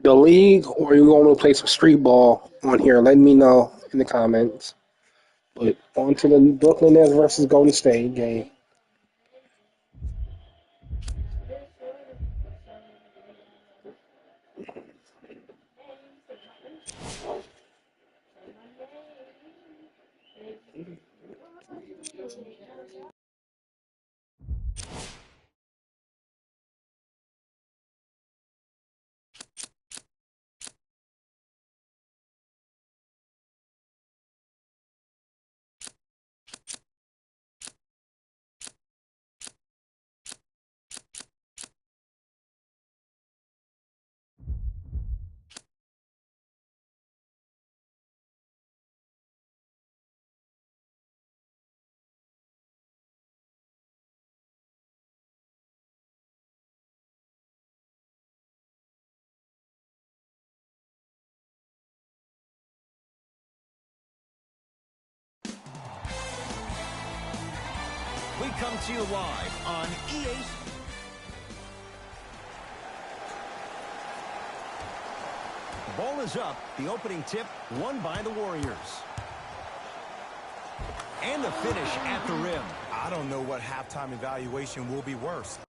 the league, or you want me to play some street ball on here? Let me know in the comments. But on to the Brooklyn Nets versus Golden State game. We come to you live on EA. Ball is up. The opening tip won by the Warriors. And the finish at the rim. I don't know what halftime evaluation will be worse.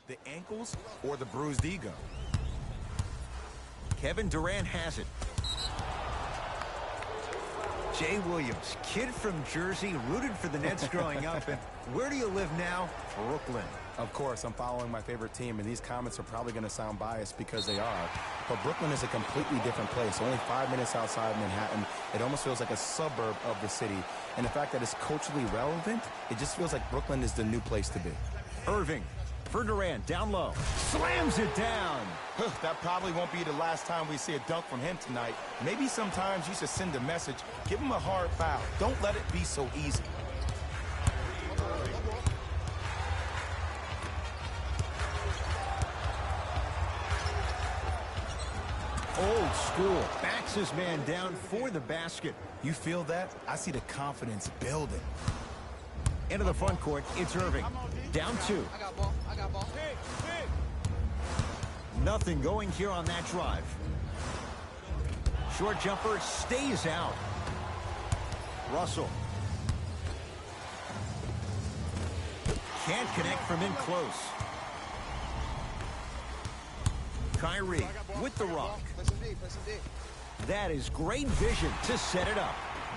The ankles or the bruised ego? Kevin Durant has it. Jay Williams, kid from Jersey, rooted for the Nets growing up. And where do you live now? Brooklyn. Of course, I'm following my favorite team, and these comments are probably going to sound biased because they are. But Brooklyn is a completely different place. Only 5 minutes outside Manhattan. It almost feels like a suburb of the city. And the fact that it's culturally relevant, it just feels like Brooklyn is the new place to be. Irving. For Durant, down low. Slams it down. That probably won't be the last time we see a dunk from him tonight. Maybe sometimes you should send a message. Give him a hard foul. Don't let it be so easy. Old school. Backs his man down for the basket. You feel that? I see the confidence building. Into the front court, it's Irving. Down 2. I got ball. I got ball. Nothing going here on that drive. Short jumper stays out. Russell. Can't connect from in close. Kyrie with the rock. That is great vision to set it up.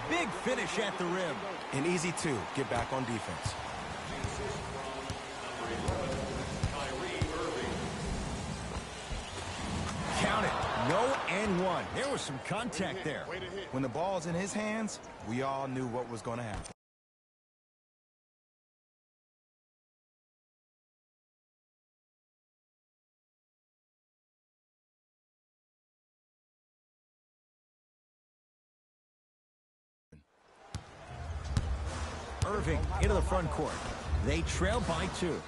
Big finish at the rim. And easy to get back on defense. Count it. No and one. There was some contact there. When the ball's in his hands, we all knew what was going to happen. Irving into the front court. They trail by 2.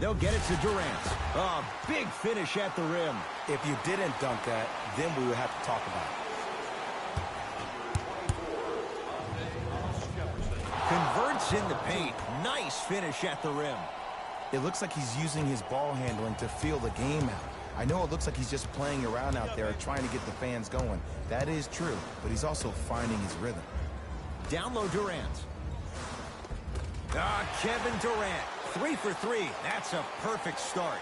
They'll get it to Durant. A big finish at the rim. If you didn't dunk that, then we would have to talk about it. Converts in the paint. Nice finish at the rim. It looks like he's using his ball handling to feel the game out. I know it looks like he's just playing around out there trying to get the fans going. That is true, but he's also finding his rhythm. Down low Durant. Kevin Durant. 3 for 3. That's a perfect start.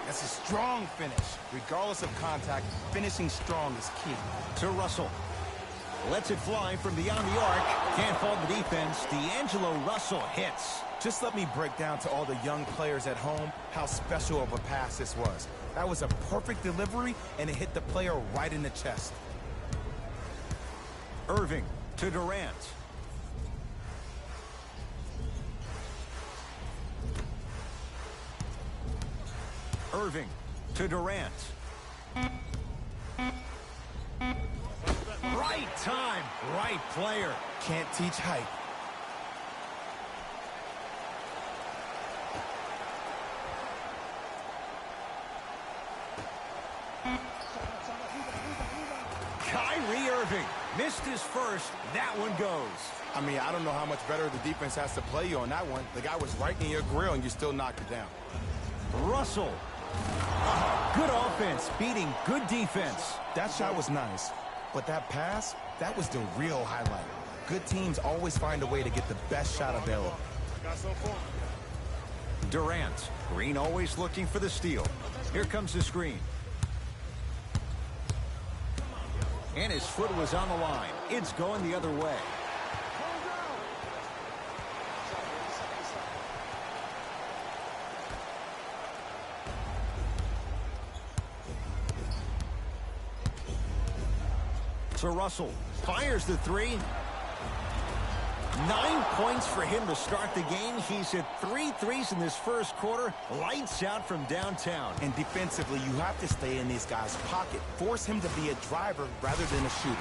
That's a strong finish. Regardless of contact, finishing strong is key. To Russell. Lets it fly from beyond the arc. Can't fault the defense. D'Angelo Russell hits. Just let me break down to all the young players at home how special of a pass this was. That was a perfect delivery, and it hit the player right in the chest. Irving to Durant. Irving to Durant. Right time, right player. Can't teach height. Kyrie Irving missed his first. That one goes. I mean, I don't know how much better the defense has to play you on that one. The guy was right in your grill, and you still knocked it down. Russell. Good offense beating good defense. That shot was nice, but that pass, that was the real highlight. Good teams always find a way to get the best shot available. Durant. Green always looking for the steal. Here comes the screen. And his foot was on the line. It's going the other way. To Russell. Fires the three. 9 points for him to start the game. He's hit 3 threes in this first quarter. Lights out from downtown. And defensively, you have to stay in these guys' pocket. Force him to be a driver rather than a shooter.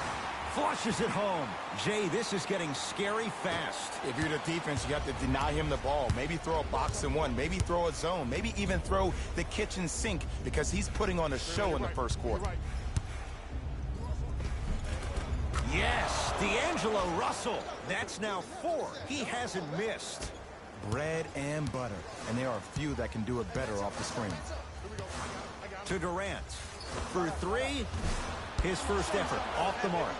Flushes it home. Jay, this is getting scary fast. If you're the defense, you have to deny him the ball. Maybe throw a box and one. Maybe throw a zone. Maybe even throw the kitchen sink because he's putting on a show in the first quarter. Yes, D'Angelo Russell. That's now 4. He hasn't missed. Bread and butter. And there are few that can do it better off the screen. To Durant. For 3. His first effort off the mark.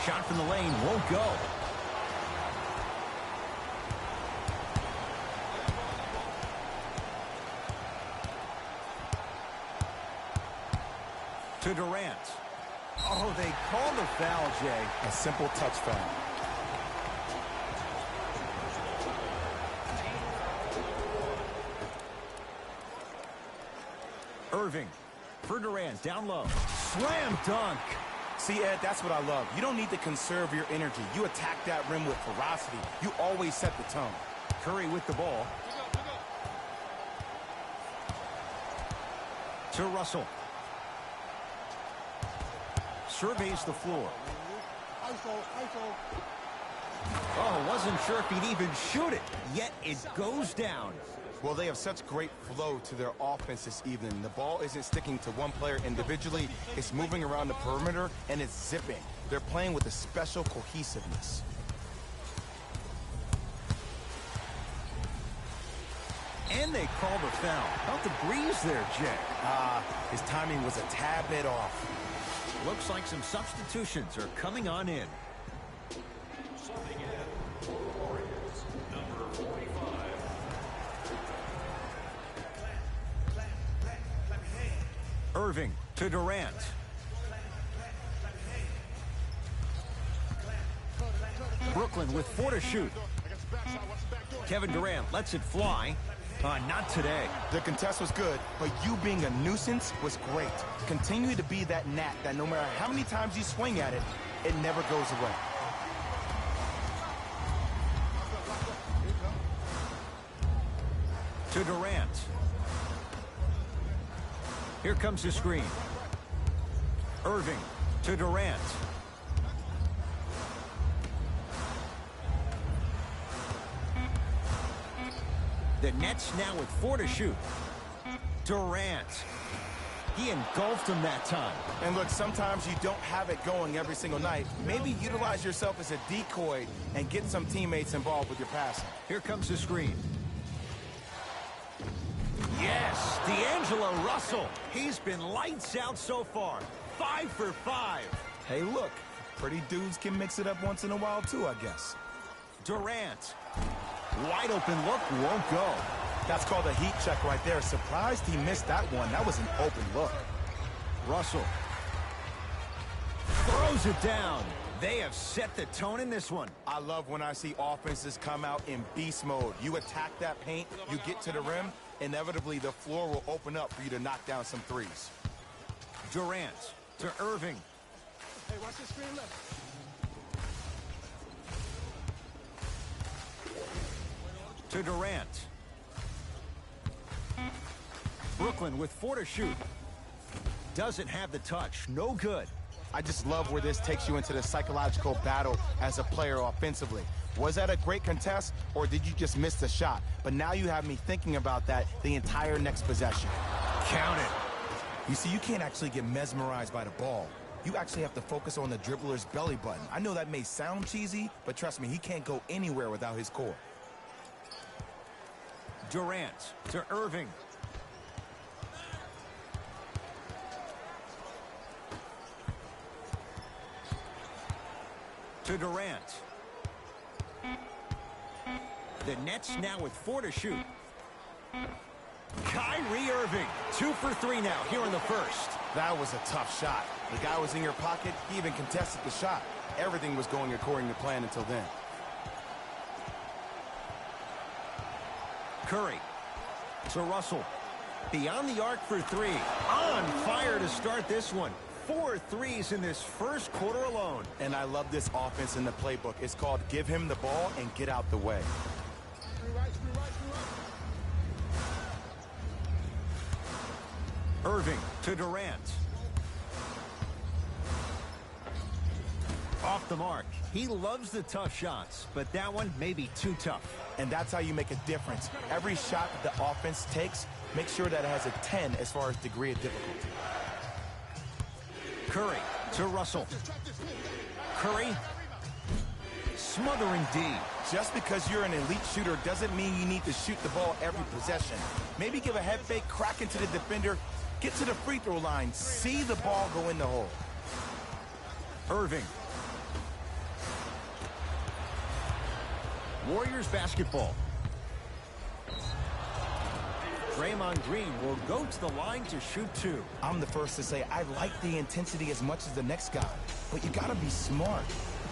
Shot from the lane won't go. To Durant. Oh, they called the foul, Jay. A simple touch foul. Irving. For Durant, down low. Slam dunk. See, Ed, that's what I love. You don't need to conserve your energy. You attack that rim with ferocity. You always set the tone. Curry with the ball. To Russell. Surveys the floor. Oh, wasn't sure if he'd even shoot it, yet it goes down. Well, they have such great flow to their offense this evening. The ball isn't sticking to one player individually. It's moving around the perimeter, and it's zipping. They're playing with a special cohesiveness. And they call the foul. Felt the breeze there, Jay. His timing was a tad bit off. Looks like some substitutions are coming on in. Irving to Durant. Brooklyn with 4 to shoot. Kevin Durant lets it fly. Not today. The contest was good, but you being a nuisance was great. Continue to be that gnat that no matter how many times you swing at it, it never goes away. To Durant. Here comes the screen. Irving to Durant. The Nets now with 4 to shoot. Durant. He engulfed him that time. And look, sometimes you don't have it going every single night. Maybe utilize yourself as a decoy and get some teammates involved with your passing. Here comes the screen. Yes, D'Angelo Russell. He's been lights out so far. 5 for 5. Hey, look, pretty dudes can mix it up once in a while too, I guess. Durant. Wide open look, won't go. That's called a heat check right there. Surprised he missed that one. That was an open look. Russell throws it down. They have set the tone in this one. I love when I see offenses come out in beast mode. You attack that paint, you get to the rim, inevitably the floor will open up for you to knock down some threes. Durant to Irving. Hey, watch the screen left. to Durant. Brooklyn with 4 to shoot. Doesn't have the touch. No good. I just love where this takes you into the psychological battle as a player offensively. Was that a great contest, or did you just miss the shot? But now you have me thinking about that the entire next possession. Count it. You see, you can't actually get mesmerized by the ball. You actually have to focus on the dribbler's belly button. I know that may sound cheesy, but trust me, he can't go anywhere without his core. Durant to Irving. To Durant. The Nets now with 4 to shoot. Kyrie Irving, 2 for 3 now here in the first. That was a tough shot. The guy was in your pocket. He even contested the shot. Everything was going according to plan until then. Curry to Russell. Beyond the arc for 3. On fire to start this one. 4 threes in this first quarter alone. And I love this offense in the playbook. It's called give him the ball and get out the way. Irving to Durant. Off the mark. He loves the tough shots, but that one may be too tough. And that's how you make a difference. Every shot that the offense takes, make sure that it has a 10 as far as degree of difficulty. Curry to Russell. Curry smothering D. Just because you're an elite shooter doesn't mean you need to shoot the ball every possession. Maybe give a head fake, crack into the defender, get to the free throw line, see the ball go in the hole. Irving. Warriors basketball. Draymond Green will go to the line to shoot 2. I'm the first to say I like the intensity as much as the next guy, but you gotta be smart.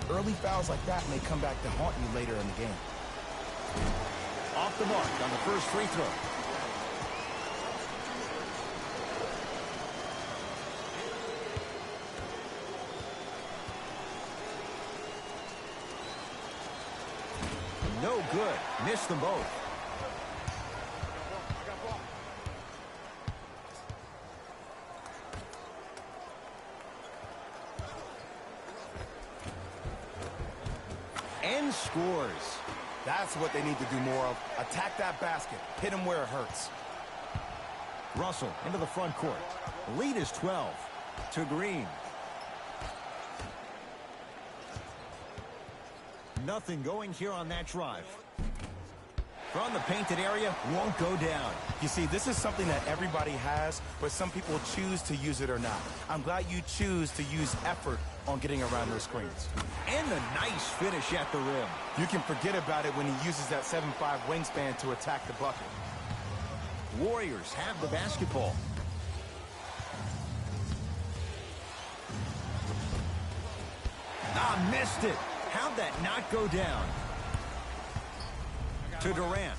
Early fouls like that may come back to haunt you later in the game. Off the mark on the first free throw. No good. Missed them both. And scores. That's what they need to do more of. Attack that basket. Hit him where it hurts. Russell into the front court. Lead is 12 to Green. Nothing going here on that drive. From the painted area, won't go down. You see, this is something that everybody has, but some people choose to use it or not. I'm glad you choose to use effort on getting around those screens. And a nice finish at the rim. You can forget about it when he uses that 7'5" wingspan to attack the bucket. Warriors have the basketball. Ah, missed it. How'd that not go down? To Durant.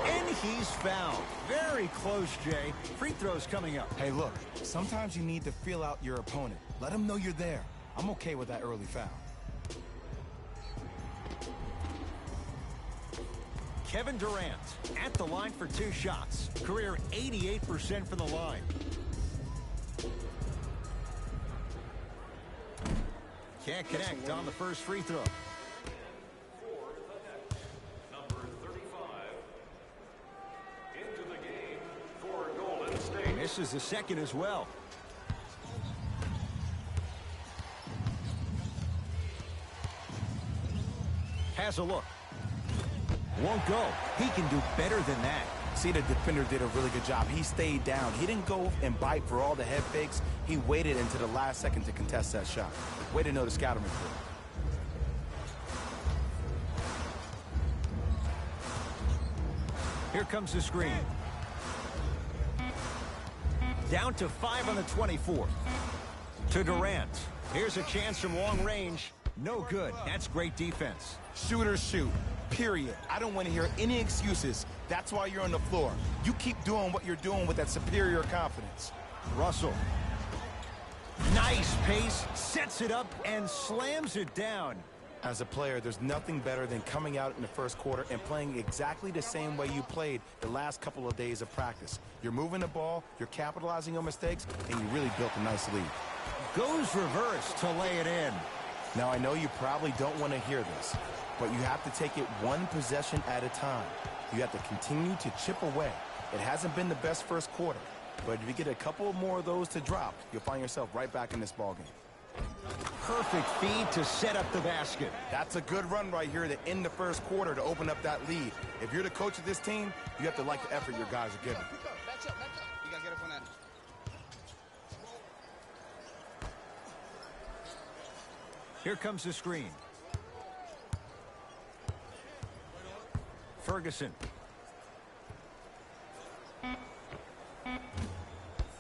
And he's fouled. Very close, Jay. Free throws coming up. Hey, look, sometimes you need to feel out your opponent. Let him know you're there. I'm okay with that early foul. Kevin Durant at the line for 2 shots. Career 88% from the line. Can't connect on the first free throw. Number 35 into the game for Golden State. Misses the second as well. Has a look. Won't go. He can do better than that. See, the defender did a really good job. He stayed down. He didn't go and bite for all the head fakes. He waited until the last second to contest that shot. Way to know the scouting report. Here comes the screen. Down to 5 on the 24. To Durant. Here's a chance from long range. No good. That's great defense. Shooters shoot. Period. I don't want to hear any excuses. That's why you're on the floor. You keep doing what you're doing with that superior confidence. Russell. Nice pace, sets it up, and slams it down. As a player, there's nothing better than coming out in the first quarter and playing exactly the same way you played the last couple of days of practice. You're moving the ball, you're capitalizing on mistakes, and you really built a nice lead. Goes reverse to lay it in. Now, I know you probably don't want to hear this, but you have to take it one possession at a time. You have to continue to chip away. It hasn't been the best first quarter, but if you get a couple more of those to drop, you'll find yourself right back in this ballgame. Perfect feed to set up the basket. That's a good run right here to end the first quarter to open up that lead. If you're the coach of this team, you have to like the effort your guys are giving. Back up. You gotta get up on that. Here comes the screen. Ferguson.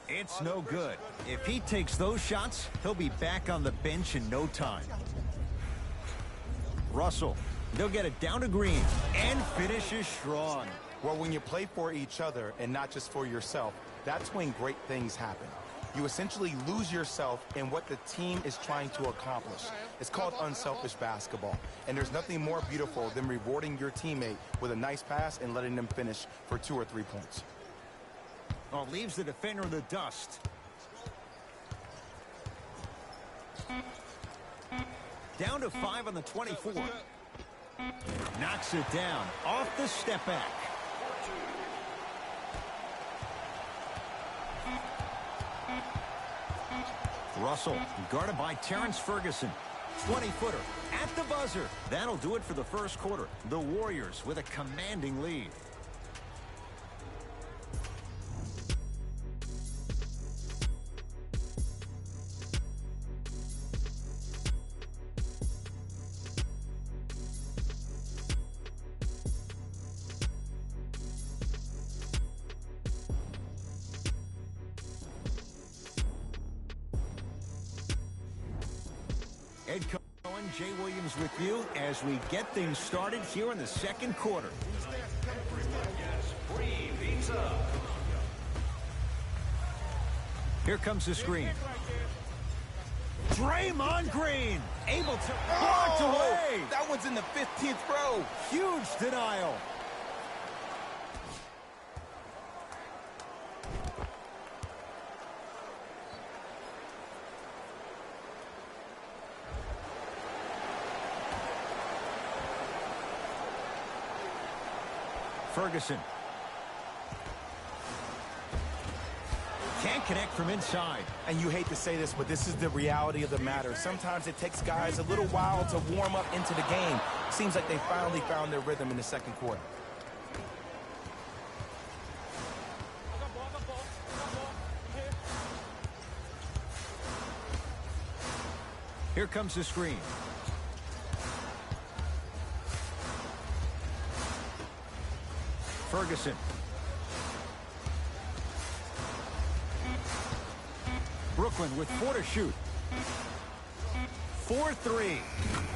It's no good. If he takes those shots, he'll be back on the bench in no time. Russell. They'll get it down to Green and finishes strong. Well, when you play for each other and not just for yourself, that's when great things happen. You essentially lose yourself in what the team is trying to accomplish. It's called unselfish basketball. And there's nothing more beautiful than rewarding your teammate with a nice pass and letting them finish for 2 or 3 points. Oh, leaves the defender in the dust. Down to 5 on the 24. Knocks it down off the step back. Russell guarded by Terrence Ferguson. 20-footer at the buzzer. That'll do it for the first quarter. The Warriors with a commanding lead. Ed Cohen, Jay Williams with you as we get things started here in the second quarter. Here comes the screen. Draymond Green able to blocked away. That one's in the 15th row. Huge denial. Ferguson. Can't connect from inside. And you hate to say this, but this is the reality of the matter. Sometimes it takes guys a little while to warm up into the game. Seems like they finally found their rhythm in the second quarter. Here comes the screen. Ferguson. Brooklyn with 4 to shoot. 4-3.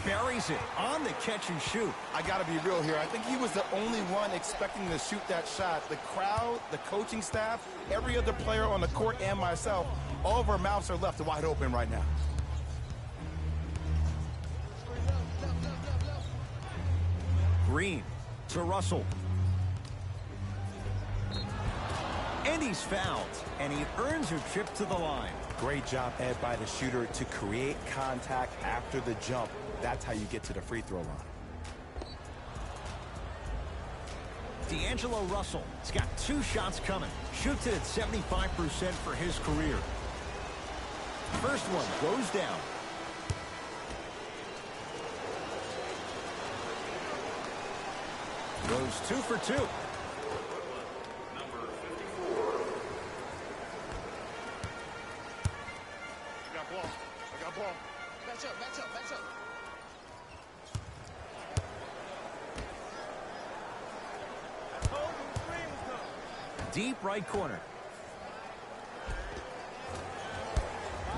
Buries it on the catch and shoot. I got to be real here. I think he was the only one expecting to shoot that shot. The crowd, the coaching staff, every other player on the court, and myself, all of our mouths are left wide open right now. Green to Russell. And he's fouled, and he earns a trip to the line. Great job, Ed, by the shooter to create contact after the jump. That's how you get to the free throw line. D'Angelo Russell has got 2 shots coming. Shoots it at 75% for his career. First one goes down. Goes 2 for 2. Match up. Deep right corner.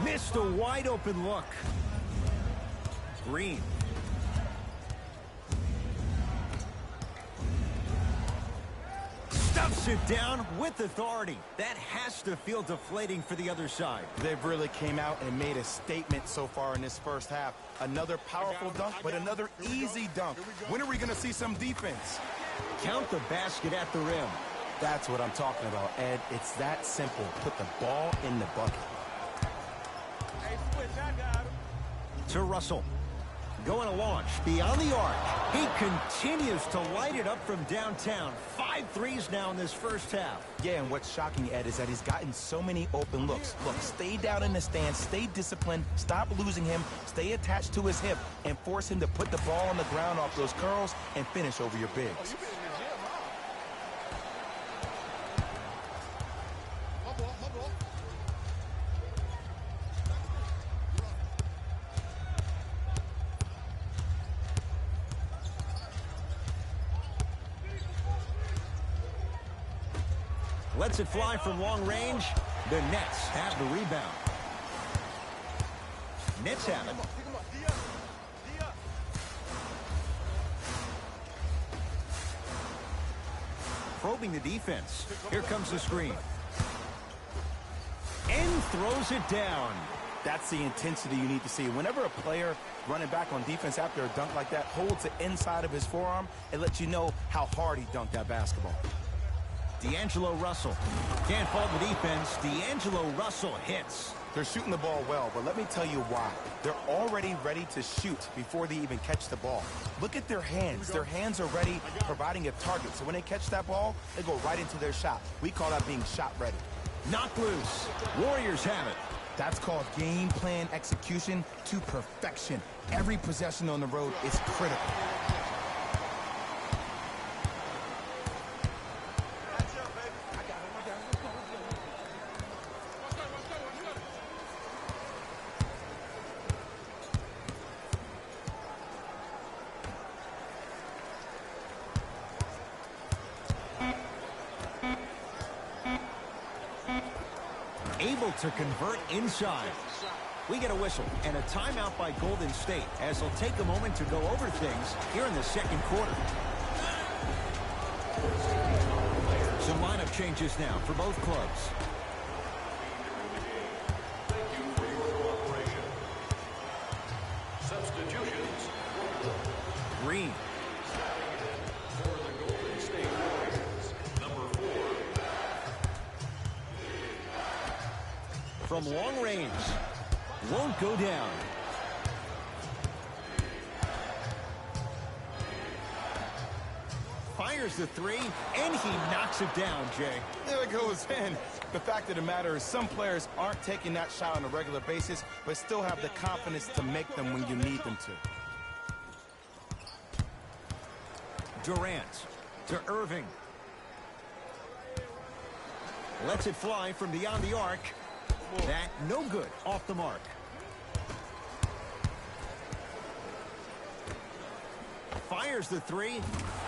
Missed a wide open look. Green. Stuffs it down with authority. That has to feel deflating for the other side. They've really came out and made a statement so far in this first half. Another powerful dunk, but another easy dunk. When are we going to see some defense? Count the basket at the rim. That's what I'm talking about, Ed. It's that simple. Put the ball in the bucket. To Russell. Going to launch beyond the arc. He continues to light it up from downtown. 5 threes now in this first half. Yeah, and what's shocking, Ed, is that he's gotten so many open looks. Look, stay down in the stands, stay disciplined, stop losing him, stay attached to his hip, and force him to put the ball on the ground off those curls and finish over your bigs. Lets it fly from long range. The Nets have the rebound. Nets have it. Probing the defense. Here comes the screen. And throws it down. That's the intensity you need to see. Whenever a player running back on defense after a dunk like that holds the inside of his forearm, it lets you know how hard he dunked that basketball. D'Angelo Russell. Can't fault the defense. D'Angelo Russell hits. They're shooting the ball well, but let me tell you why. They're already ready to shoot before they even catch the ball. Look at their hands. Their hands are ready, providing a target. So when they catch that ball, they go right into their shot. We call that being shot ready. Knocked loose. Warriors have it. That's called game plan execution to perfection. Every possession on the road is critical. Able to convert inside. We get a whistle and a timeout by Golden State as they'll take a moment to go over things here in the second quarter. Some lineup changes now for both clubs. Thank you for your cooperation. Substitutions. Green. For the Golden State Warriors, number 4. From long range. Won't go down. Fires the three, and he knocks it down, Jay. There it goes in. The fact of the matter is some players aren't taking that shot on a regular basis, but still have the confidence to make them when you need them to. Durant to Irving. Lets it fly from beyond the arc. That no good, off the mark. Fires the three.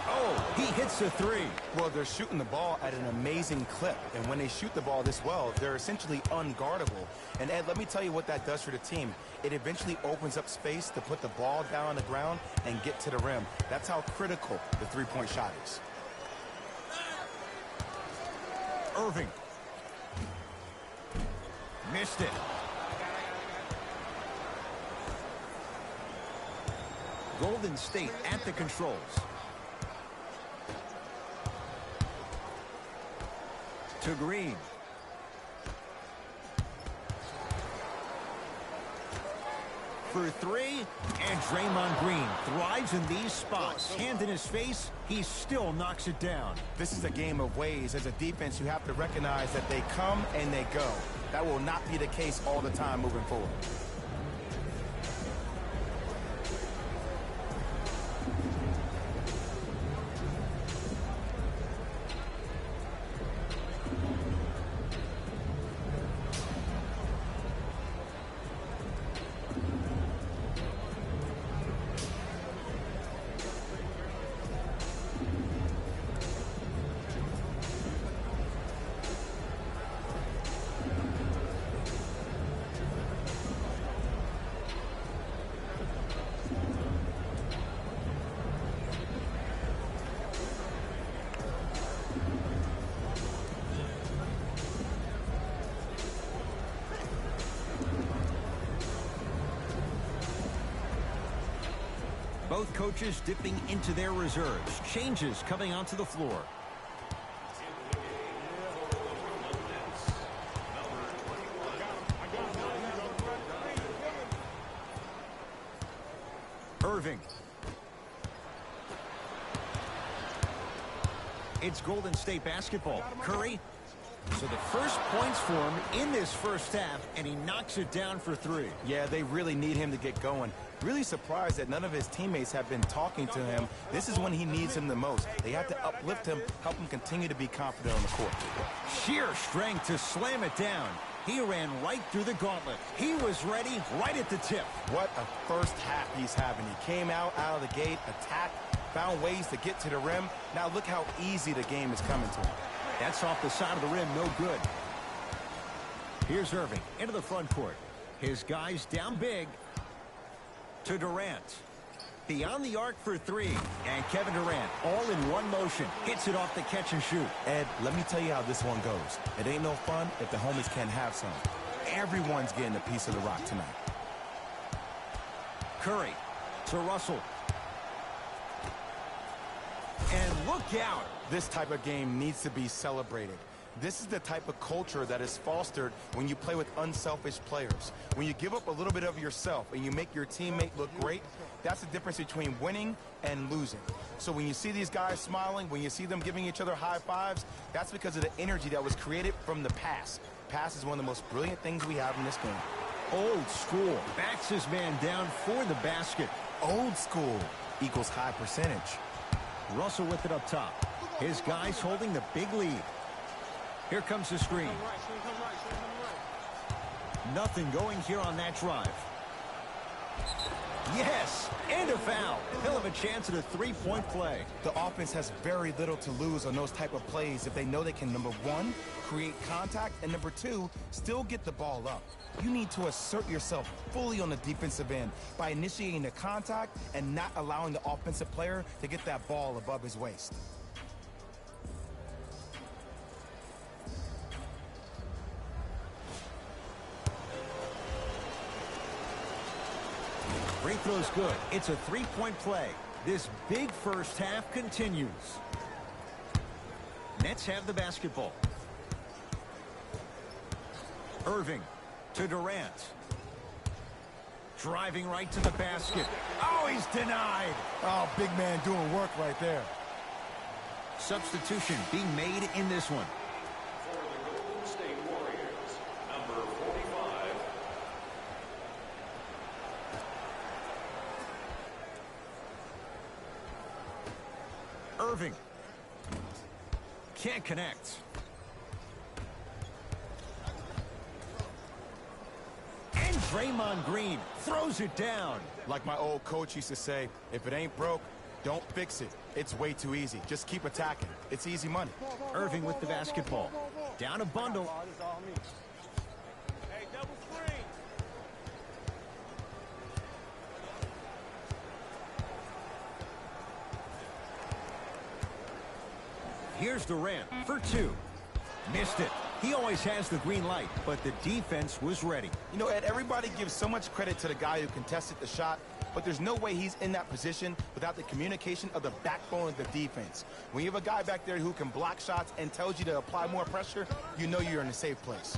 Oh, he hits the three. Well, they're shooting the ball at an amazing clip, and when they shoot the ball this well, they're essentially unguardable. And Ed, let me tell you what that does for the team. It eventually opens up space to put the ball down on the ground and get to the rim. That's how critical the three-point shot is. Irving. Missed it. Golden State at the controls. To Green. For three, and Draymond Green thrives in these spots. Hand in his face, he still knocks it down. This is a game of ways. As a defense, you have to recognize that they come and they go. That will not be the case all the time moving forward. Both coaches dipping into their reserves. Changes coming onto the floor. Irving. It's Golden State basketball. Curry. So the first points for him in this first half, and he knocks it down for 3. Yeah, they really need him to get going. Really surprised that none of his teammates have been talking to him. This is when he needs him the most. They have to uplift him, help him continue to be confident on the court. Sheer strength to slam it down. He ran right through the gauntlet. He was ready right at the tip. What a first half he's having. He came out of the gate, attacked, found ways to get to the rim. Now look how easy the game is coming to him. That's off the side of the rim, no good. Here's Irving into the front court. His guys down big to Durant. Beyond the arc for 3. And Kevin Durant, all in one motion, hits it off the catch and shoot. Ed, let me tell you how this one goes. It ain't no fun if the homies can't have some. Everyone's getting a piece of the rock tonight. Curry to Russell. And look out. This type of game needs to be celebrated. This is the type of culture that is fostered when you play with unselfish players. When you give up a little bit of yourself and you make your teammate look great, that's the difference between winning and losing. So when you see these guys smiling, when you see them giving each other high fives, that's because of the energy that was created from the pass. Pass is one of the most brilliant things we have in this game. Old school. Backs his man down for the basket. Old school equals high percentage. Russell with it up top. His guys holding the big lead. Here comes the screen. Nothing going here on that drive. Yes, and a foul. He'll have a chance at a three-point play. The offense has very little to lose on those type of plays if they know they can, number one, create contact, and number two, still get the ball up. You need to assert yourself fully on the defensive end by initiating the contact and not allowing the offensive player to get that ball above his waist. Free throw's good. It's a three-point play. This big first half continues. Nets have the basketball. Irving to Durant. Driving right to the basket. Oh, he's denied. Oh, big man doing work right there. Substitution being made in this one. For the Golden State Warriors, number 45. Irving. Can't connect. And Draymond Green throws it down. Like my old coach used to say, if it ain't broke, don't fix it. It's way too easy. Just keep attacking. It's easy money. Irving with the basketball. Down a bundle. Hey, double screen. Here's Durant for 2. Missed it. He always has the green light, but the defense was ready. You know, Ed, everybody gives so much credit to the guy who contested the shot, but there's no way he's in that position without the communication of the backbone of the defense. When you have a guy back there who can block shots and tells you to apply more pressure, you know you're in a safe place.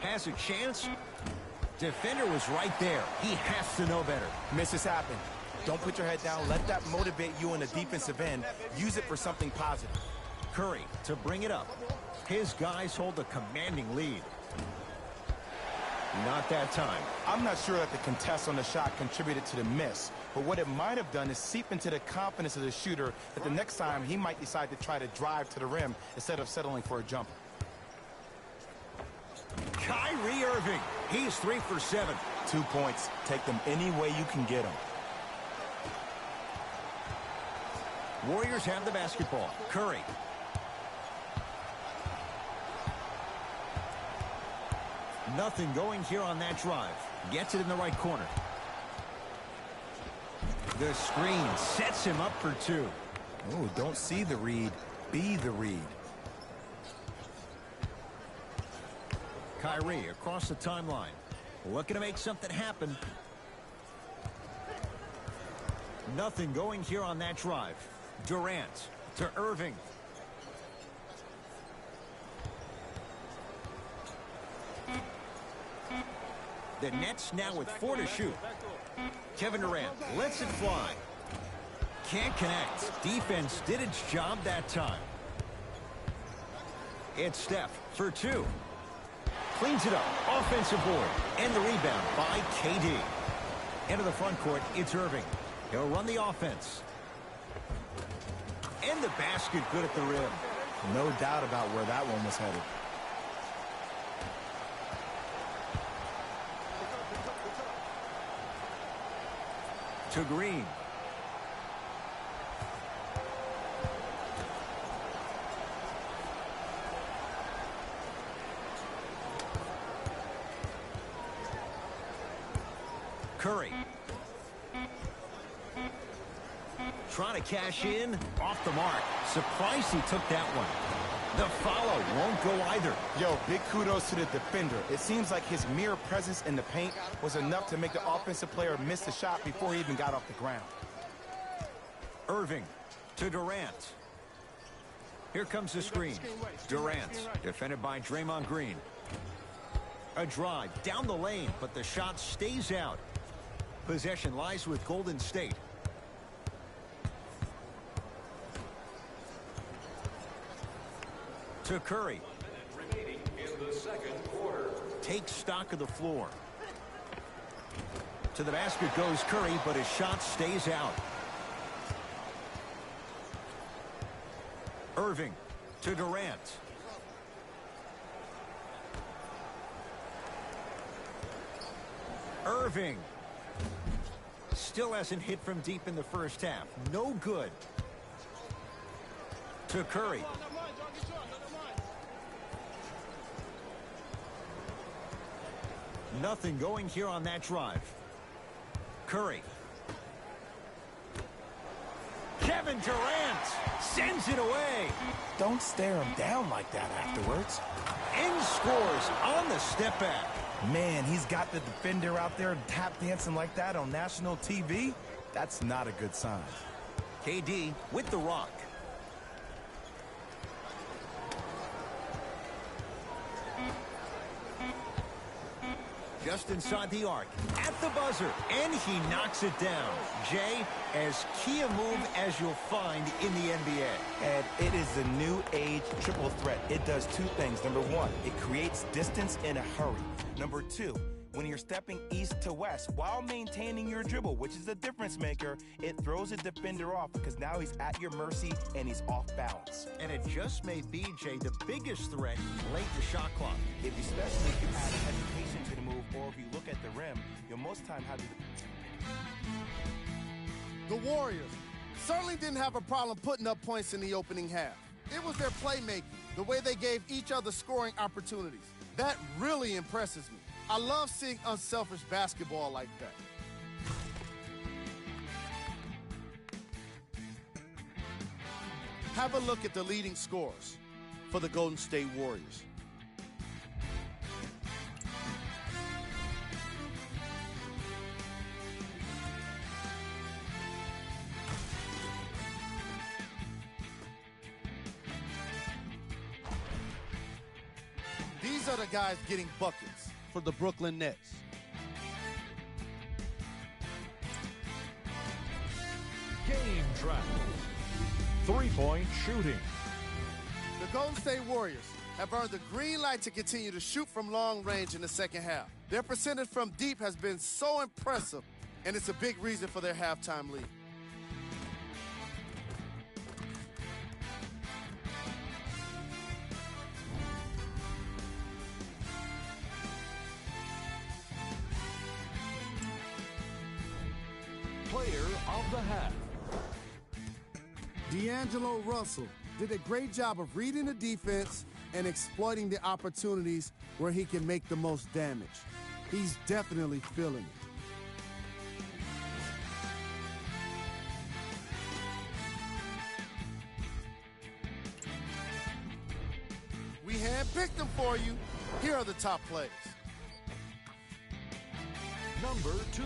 Has a chance. Defender was right there. He has to know better. Misses happen. Don't put your head down. Let that motivate you on the defensive end. Use it for something positive. Curry to bring it up. His guys hold a commanding lead. Not that time. I'm not sure that the contest on the shot contributed to the miss, but what it might have done is seep into the confidence of the shooter that the next time he might decide to try to drive to the rim instead of settling for a jumper. Kyrie Irving. He's 3 for 7. 2 points. Take them any way you can get them. Warriors have the basketball. Curry. Nothing going here on that drive. Gets it in the right corner. The screen sets him up for 2. Oh, don't see the read. Be the read. Kyrie across the timeline. Looking to make something happen. Nothing going here on that drive. Durant to Irving. The Nets now with 4 to shoot. Kevin Durant lets it fly. Can't connect. Defense did its job that time. It's Steph for 2. Cleans it up. Offensive board. And the rebound by KD. Into the front court, it's Irving. He'll run the offense. And the basket good at the rim. No doubt about where that one was headed. To Green. Curry. Trying to cash in. Off the mark. Surprised he took that one. The follow won't go either. Yo, big kudos to the defender. It seems like his mere presence in the paint was enough to make the offensive player miss the shot before he even got off the ground. Irving to Durant. Here comes the screen. Durant, defended by Draymond Green. A drive down the lane, but the shot stays out. Possession lies with Golden State. To Curry. Remaining in the second quarter. Takes stock of the floor. To the basket goes Curry, but his shot stays out. Irving to Durant. Irving. Still hasn't hit from deep in the first half. No good. To Curry. Nothing going here on that drive. Curry. Kevin Durant sends it away. Don't stare him down like that afterwards. And scores on the step back. Man, he's got the defender out there tap dancing like that on national TV. That's not a good sign. KD with the rock. Just inside the arc, at the buzzer, and he knocks it down. Jay, as key a move as you'll find in the NBA. And it is the new age triple threat. It does 2 things. Number 1, it creates distance in a hurry. Number 2, when you're stepping east to west while maintaining your dribble, which is a difference maker, it throws a defender off because now he's at your mercy and he's off balance. And it just may be, Jay, the biggest threat late in the shot clock. Especially if you add hesitation to the move, or if you look at the rim, you'll most time have The Warriors certainly didn't have a problem putting up points in the opening half. It was their playmaking, the way they gave each other scoring opportunities. That really impresses me. I love seeing unselfish basketball like that. Have a look at the leading scorers for the Golden State Warriors. These are the guys getting buckets for the Brooklyn Nets. Game track. 3-point shooting. The Golden State Warriors have earned the green light to continue to shoot from long range in the second half. Their percentage from deep has been so impressive, and it's a big reason for their halftime lead. Player of the half. D'Angelo Russell did a great job of reading the defense and exploiting the opportunities where he can make the most damage. He's definitely feeling it. We handpicked them for you. Here are the top plays. Number 2.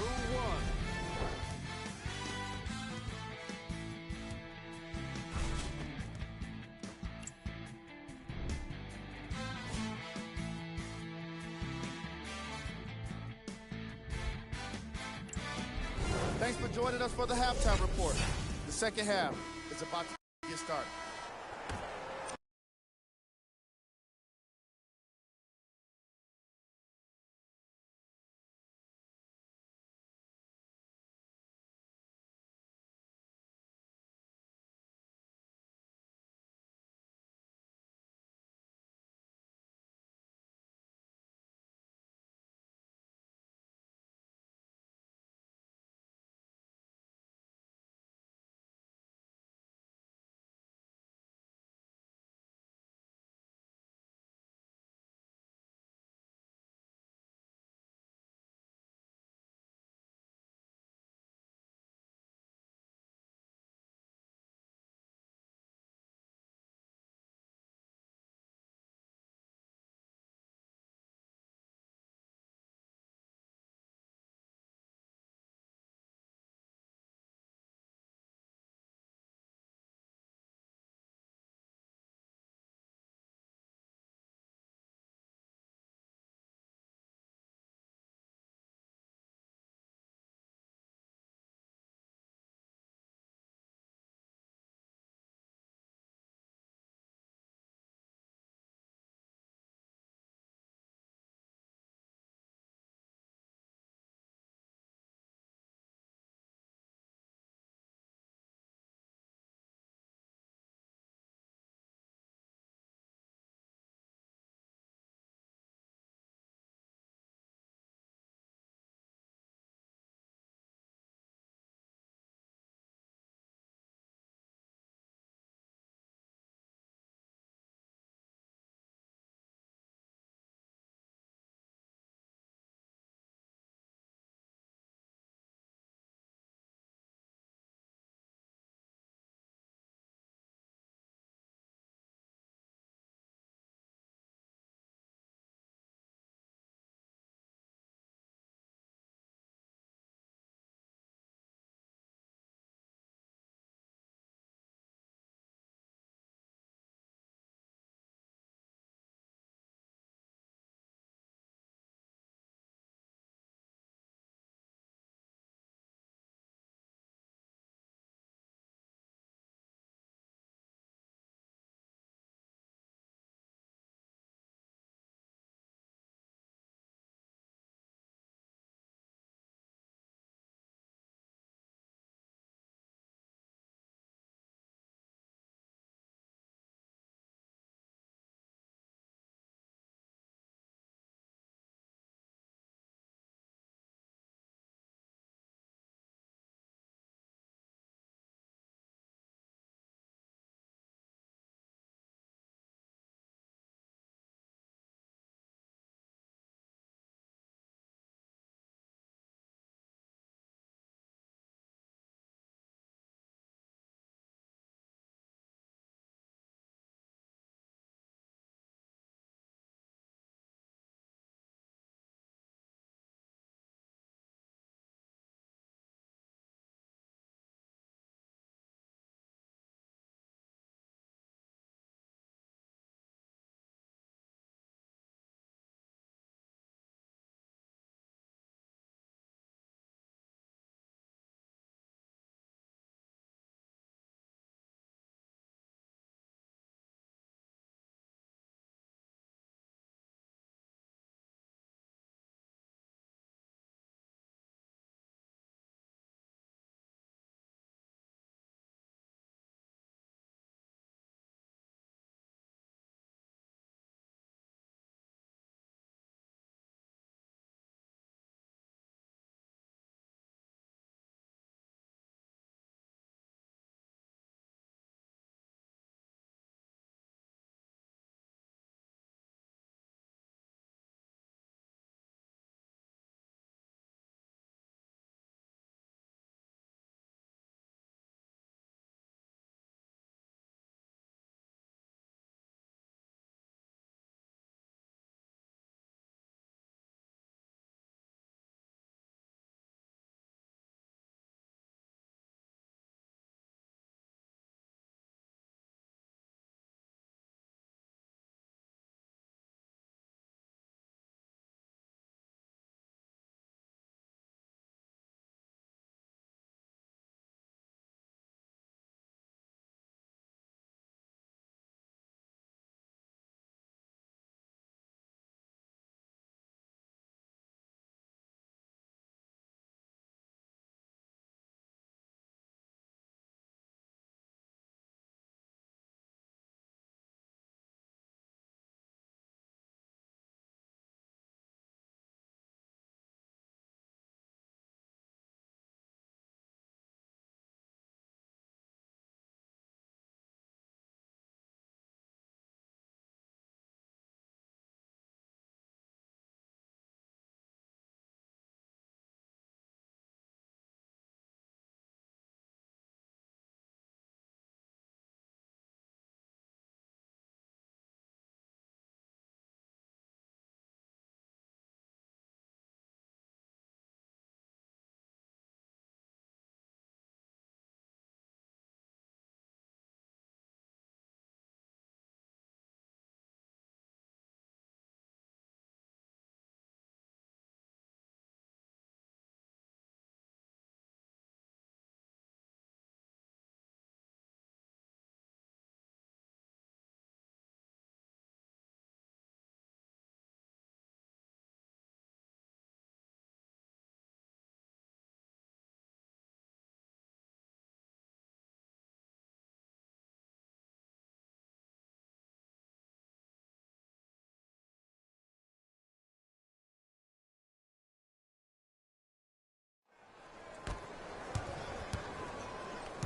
one. Thanks for joining us for the halftime report. The second half is about to get started.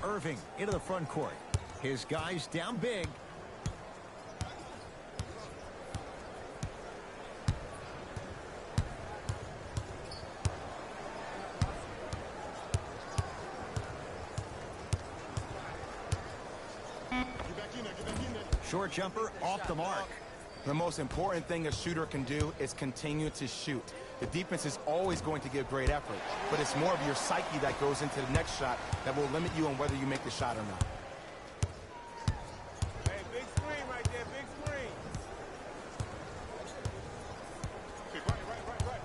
Irving into the front court. His guys down big. Short jumper off the mark. The most important thing a shooter can do is continue to shoot. The defense is always going to give great effort, but it's more of your psyche that goes into the next shot that will limit you on whether you make the shot or not. Hey, big screen right there, big screen. Okay, right.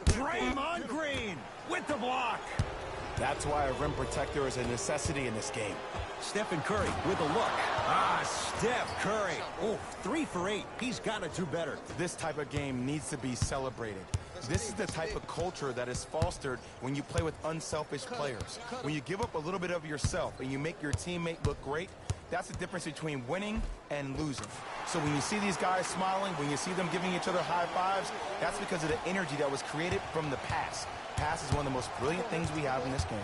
Draymond Green with the block. That's why a rim protector is a necessity in this game. Stephen Curry with a look. Steph Curry. Oh, 3 for 8. He's got to do better. This type of game needs to be celebrated. This is the type of culture that is fostered when you play with unselfish players. When you give up a little bit of yourself and you make your teammate look great, that's the difference between winning and losing. So when you see these guys smiling, when you see them giving each other high fives, that's because of the energy that was created from the pass. Pass is one of the most brilliant things we have in this game.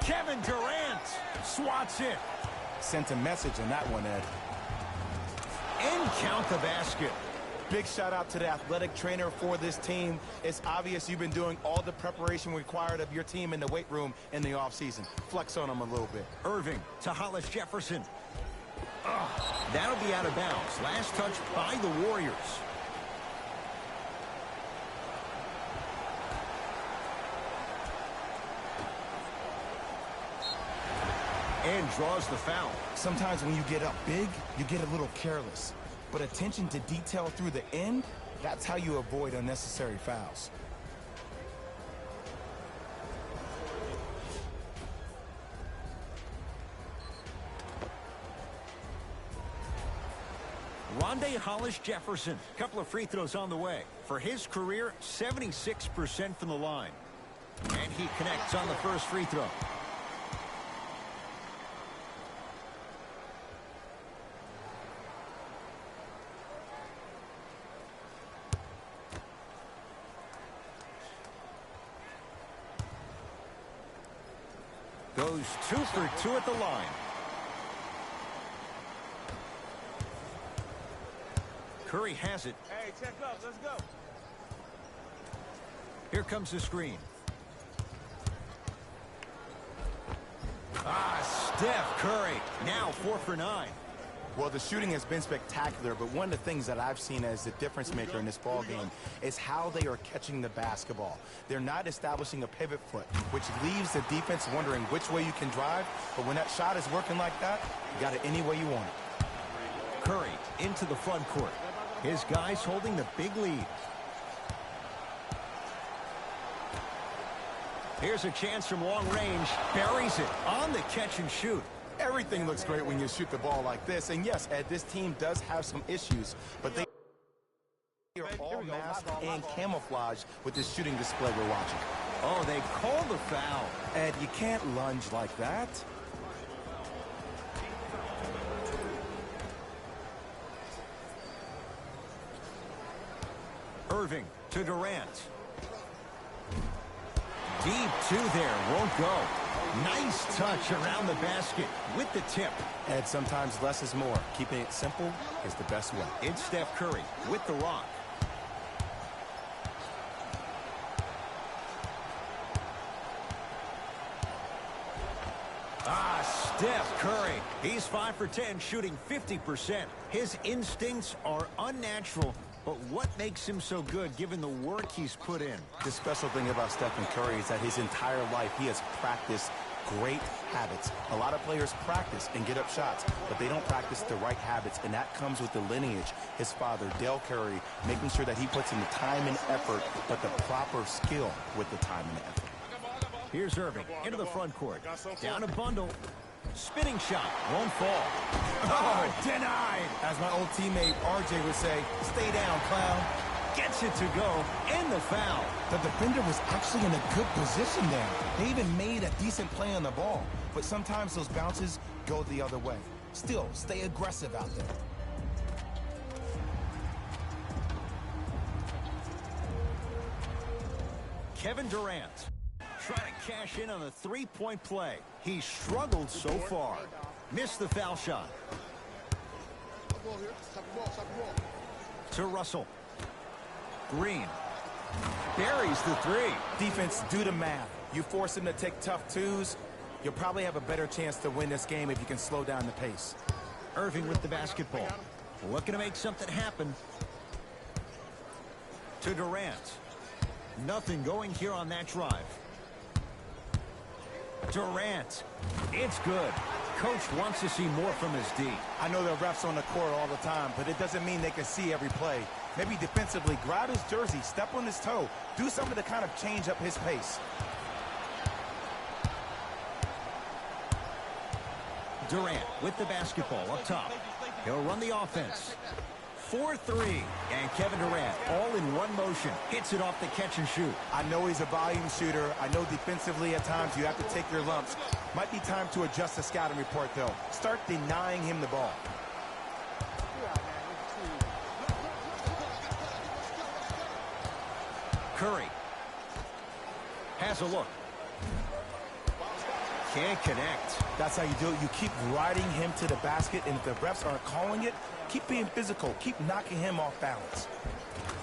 Kevin Durant swats it. Sent a message on that one, Ed. And count the basket. Big shout out to the athletic trainer for this team. It's obvious you've been doing all the preparation required of your team in the weight room in the offseason. Flex on them a little bit. Irving to Hollis Jefferson. That'll be out of bounds. Last touch by the Warriors. And draws the foul. Sometimes when you get up big, you get a little careless. But attention to detail through the end, that's how you avoid unnecessary fouls. Rondé Hollis Jefferson. Couple of free throws on the way. For his career, 76% from the line. And he connects on the first free throw. Goes 2 for 2 at the line. Curry has it. Hey, check up. Let's go. Here comes the screen. Steph Curry. Now 4 for 9. Well, the shooting has been spectacular, but one of the things that I've seen as the difference maker in this ball game is how they are catching the basketball. They're not establishing a pivot foot, which leaves the defense wondering which way you can drive. But when that shot is working like that, you got it any way you want it. Curry into the front court. His guys holding the big lead. Here's a chance from long range. Buries it on the catch and shoot. Everything looks great when you shoot the ball like this. And yes, Ed, this team does have some issues, but they are all masked and camouflaged with this shooting display we're watching. Oh, they call the foul. Ed, you can't lunge like that. Irving to Durant. Deep 2 there, won't go. Nice touch around the basket with the tip. Ed, sometimes less is more. Keeping it simple is the best way. It's Steph Curry with the rock. Steph Curry. He's 5 for 10, shooting 50%. His instincts are unnatural, but what makes him so good given the work he's put in? The special thing about Stephen Curry is that his entire life he has practiced great habits. A lot of players practice and get up shots, but they don't practice the right habits, and that comes with the lineage. His father, Dale Curry, making sure that he puts in the time and effort, but the proper skill with the time and effort. Here's Irving into the front court. Down a bundle. Spinning shot. Won't fall. Oh, denied. As my old teammate RJ would say, stay down, clown. Gets it to go. And the foul. The defender was actually in a good position there. They even made a decent play on the ball. But sometimes those bounces go the other way. Still, stay aggressive out there. Kevin Durant. Trying to cash in on the three-point play. He struggled so far. Missed the foul shot. To Russell. Green. Buries the three. Defense, do the math. You force him to take tough twos, you'll probably have a better chance to win this game if you can slow down the pace. Irving with the basketball. Looking to make something happen. To Durant. Nothing going here on that drive. Durant. It's good. Coach wants to see more from his D. I know there are refs on the court all the time, but it doesn't mean they can see every play. Maybe defensively, grab his jersey, step on his toe, do something to kind of change up his pace. Durant with the basketball up top. He'll run the offense. 4-3. And Kevin Durant, all in one motion, hits it off the catch and shoot. I know he's a volume shooter. I know defensively at times you have to take your lumps. Might be time to adjust the scouting report, though. Start denying him the ball. Curry. Has a look. Can't connect. That's how you do it. You keep riding him to the basket, and if the refs aren't calling it, keep being physical. Keep knocking him off balance.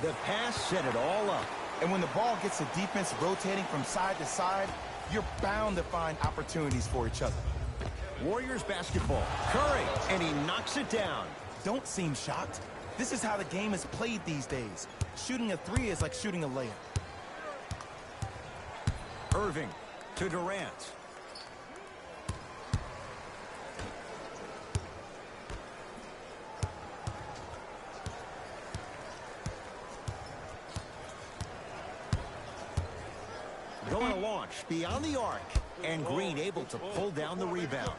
The pass set it all up. And when the ball gets the defense rotating from side to side, you're bound to find opportunities for each other. Warriors basketball. Curry, and he knocks it down. Don't seem shocked. This is how the game is played these days. Shooting a three is like shooting a layup. Irving to Durant. Going to launch beyond the arc, and Green able to pull down the rebound.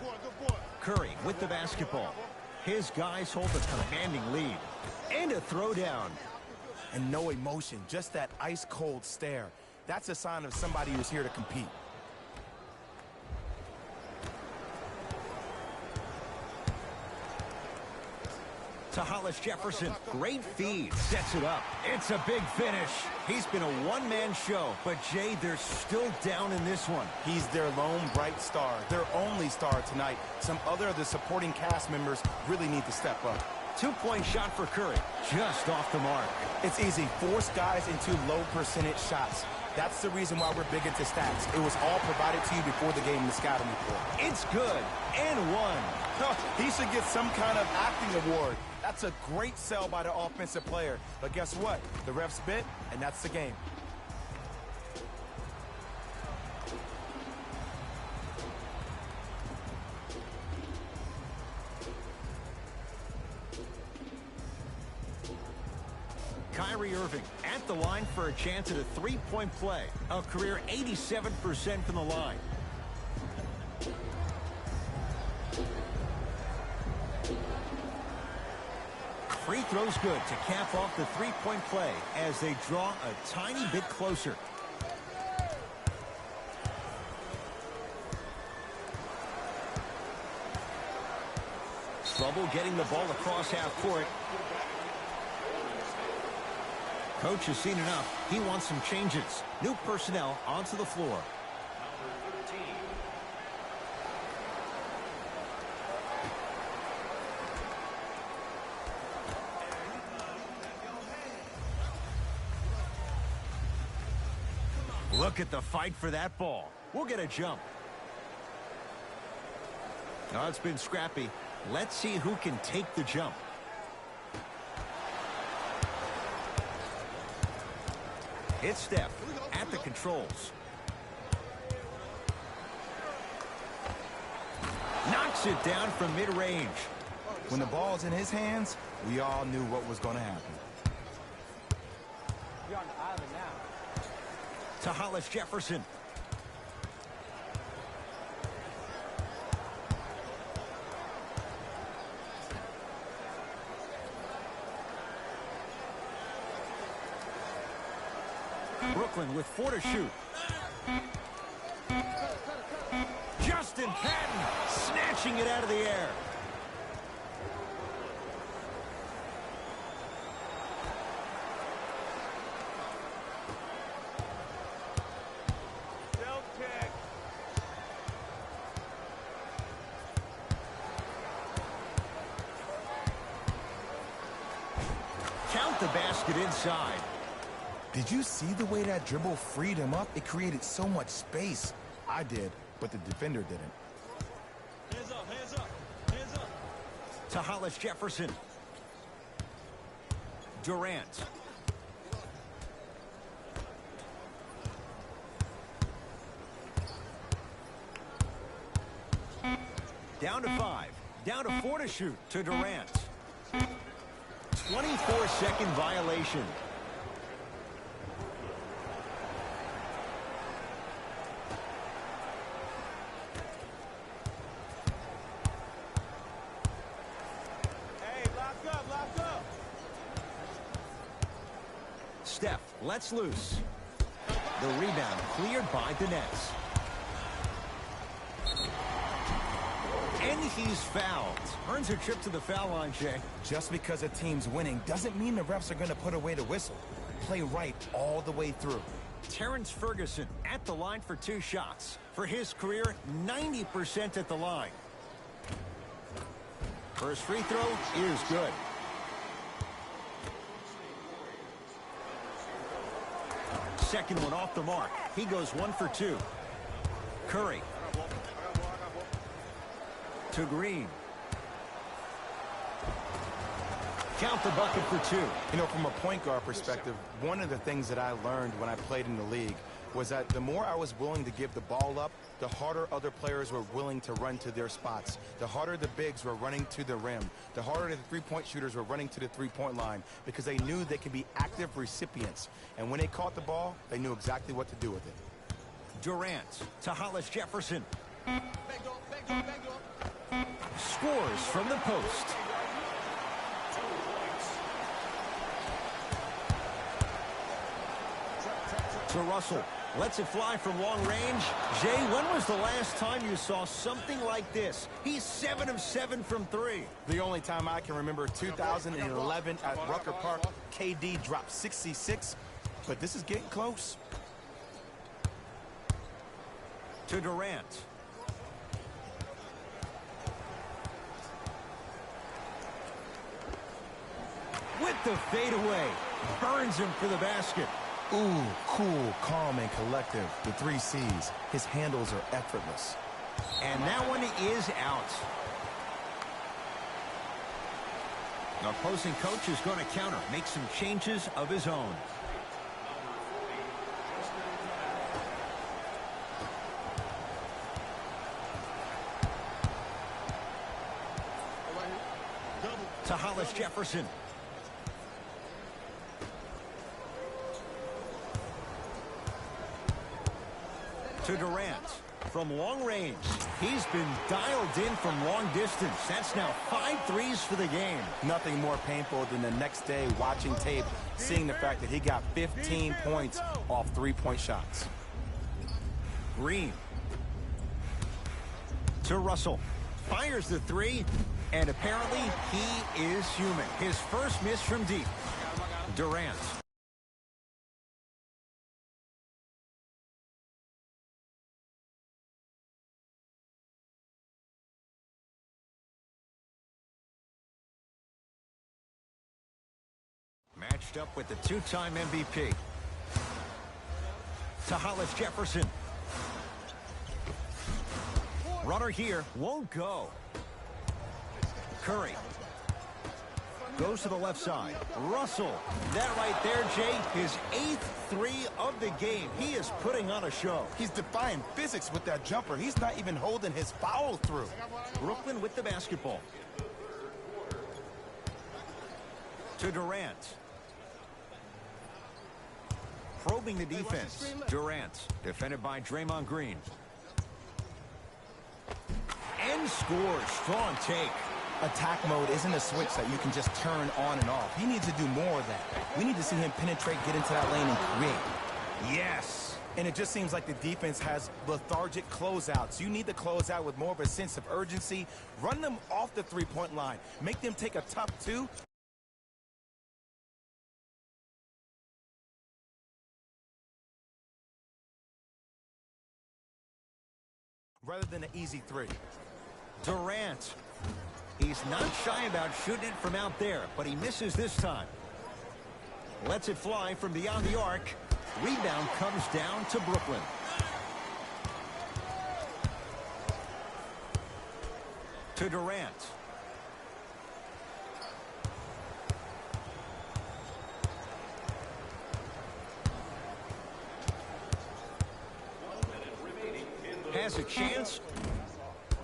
Curry with the basketball. His guys hold a commanding lead. And a throwdown. And no emotion, just that ice-cold stare. That's a sign of somebody who's here to compete. To Hollis Jefferson. Great feed. Sets it up. It's a big finish. He's been a one-man show. But, Jay, they're still down in this one. He's their lone bright star, their only star tonight. Some other of the supporting cast members really need to step up. Two-point shot for Curry. Just off the mark. It's easy. Force guys into low-percentage shots. That's the reason why we're big into stats. It was all provided to you before the game in the scouting report. It's good. And one. He should get some kind of acting award. That's a great sell by the offensive player. But guess what? The refs bit, and that's the game. Kyrie Irving at the line for a chance at a three-point play. A career 87% from the line. Free throw's good to cap off the three-point play as they draw a tiny bit closer. Trouble getting the ball across half court. Coach has seen enough. He wants some changes. New personnel onto the floor. Look at the fight for that ball. We'll get a jump. Oh, it's been scrappy. Let's see who can take the jump. It's Steph at the controls. Knocks it down from mid-range. When the ball's in his hands, we all knew what was going to happen. You're on the island now. To Hollis Jefferson. Brooklyn with 4 to shoot. Justin Patton snatching it out of the air. count the basket inside. Did you see the way that dribble freed him up? It created so much space. I did, but the defender didn't. Hands up, hands up, hands up. To Hollis Jefferson. Durant. Down to 5. Down to 4 to shoot to Durant. 24-second violation. Hey, lock up, lock up. Steph lets loose. The rebound cleared by the Nets. And he's fouled. Earns a trip to the foul line, Jay. Just because a team's winning doesn't mean the refs are going to put away the whistle. Play right all the way through. Terrence Ferguson at the line for 2 shots. For his career, 90% at the line. First free throw is good. Second one off the mark. He goes 1 for 2. Curry. To Green. Count the bucket for 2. You know, from a point guard perspective, one of the things that I learned when I played in the league was that the more I was willing to give the ball up, the harder other players were willing to run to their spots. The harder the bigs were running to the rim. The harder the three-point shooters were running to the three-point line because they knew they could be active recipients. And when they caught the ball, they knew exactly what to do with it. Durant to Hollis Jefferson. Scores from the post. To Russell. Lets it fly from long range. Jay, when was the last time you saw something like this? He's 7 of 7 from 3. The only time I can remember, 2011 at Rucker Park, KD dropped 66, but this is getting close. To Durant. With the fadeaway. Burns him for the basket. Ooh, cool, calm, and collective. The 3 C's. His handles are effortless. And that one is out. The opposing coach is going to counter, make some changes of his own. To Hollis Jefferson. To Durant. From long range. He's been dialed in from long distance. That's now 5 threes for the game. Nothing more painful than the next day watching tape, seeing the fact that he got 15 points off 3-point shots. Green. To Russell. Fires the 3, and apparently he is human. His first miss from deep. Durant. Matched up with the 2-time MVP. To Hollis Jefferson. Runner here, won't go. Curry. Goes to the left side. Russell. That right there, Jay, his 8th 3 of the game. He is putting on a show. He's defying physics with that jumper. He's not even holding his foul through. Brooklyn with the basketball. To Durant. Probing the defense. Durant, defended by Draymond Green. And scores. Strong take. Attack mode isn't a switch that you can just turn on and off. He needs to do more of that. We need to see him penetrate, get into that lane, and create. Yes. And it just seems like the defense has lethargic closeouts. You need to close out with more of a sense of urgency. Run them off the 3-point line. Make them take a tough 2. Rather than an easy 3. Durant. He's not shy about shooting it from out there, but he misses this time. Lets it fly from beyond the arc. Rebound comes down to Brooklyn. To Durant. Has a chance.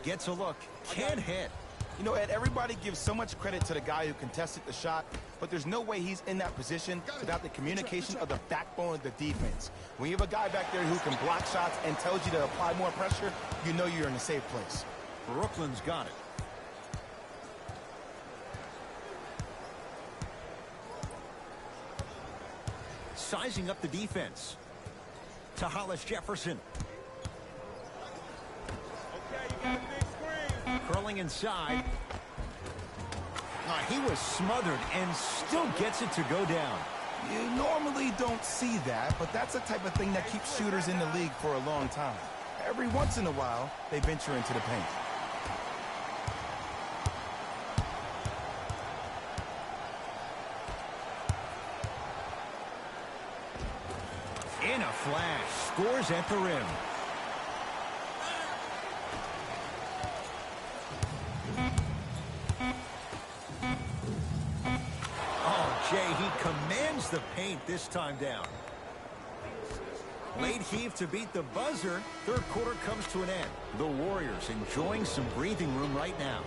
Gets a look. Can't hit. You know, Ed, everybody gives so much credit to the guy who contested the shot, but there's no way he's in that position without the communication of the backbone of the defense. When you have a guy back there who can block shots and tells you to apply more pressure, you know you're in a safe place. Brooklyn's got it. Sizing up the defense. To Hollis Jefferson. Okay, you got a big screen. Curling inside. He was smothered and still gets it to go down. You normally don't see that, but that's the type of thing that keeps shooters in the league for a long time. Every once in a while, they venture into the paint. In a flash, scores at the rim. Oh, Jay, he commands the paint this time down. Late heave to beat the buzzer. Third quarter comes to an end. The Warriors enjoying some breathing room right now.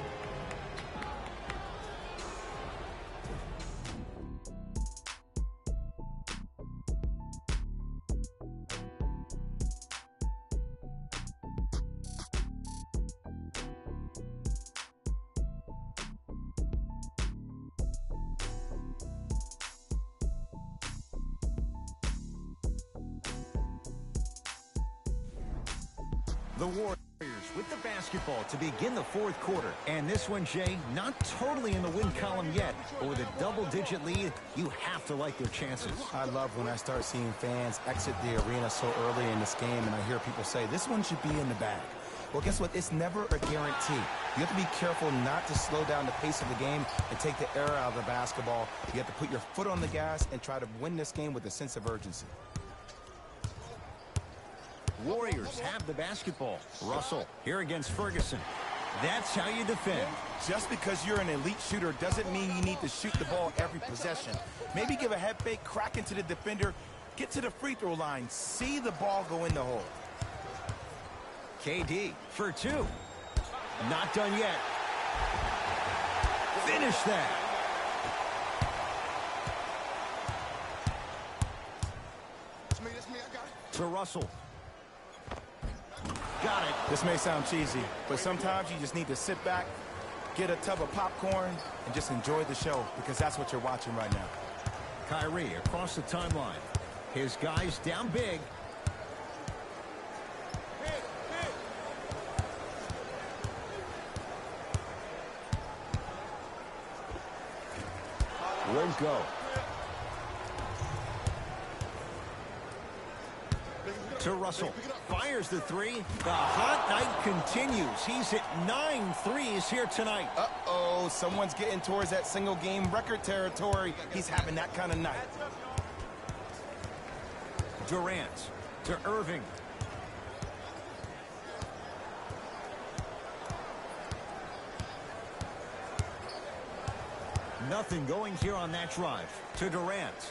The Warriors with the basketball to begin the fourth quarter. And this one, Jay, not totally in the win column yet, but with a double-digit lead, you have to like their chances. I love when I start seeing fans exit the arena so early in this game, and I hear people say, this one should be in the bag. Well, guess what? It's never a guarantee. You have to be careful not to slow down the pace of the game and take the air out of the basketball. You have to put your foot on the gas and try to win this game with a sense of urgency. Warriors have the basketball. Russell here against Ferguson. That's how you defend. Just because you're an elite shooter doesn't mean you need to shoot the ball every possession. Maybe give a head fake, crack into the defender, get to the free throw line, see the ball go in the hole. KD for two. Not done yet. Finish that. To Russell. Got it. This may sound cheesy, but sometimes you just need to sit back, get a tub of popcorn, and just enjoy the show, because that's what you're watching right now. Kyrie across the timeline. His guys down big. Won't go. To Russell. Fires the three. The hot night continues. He's hit 9 threes here tonight. Uh-oh, someone's getting towards that single game record territory. He's having that kind of night. Durant to Irving. Nothing going here on that drive. To Durant.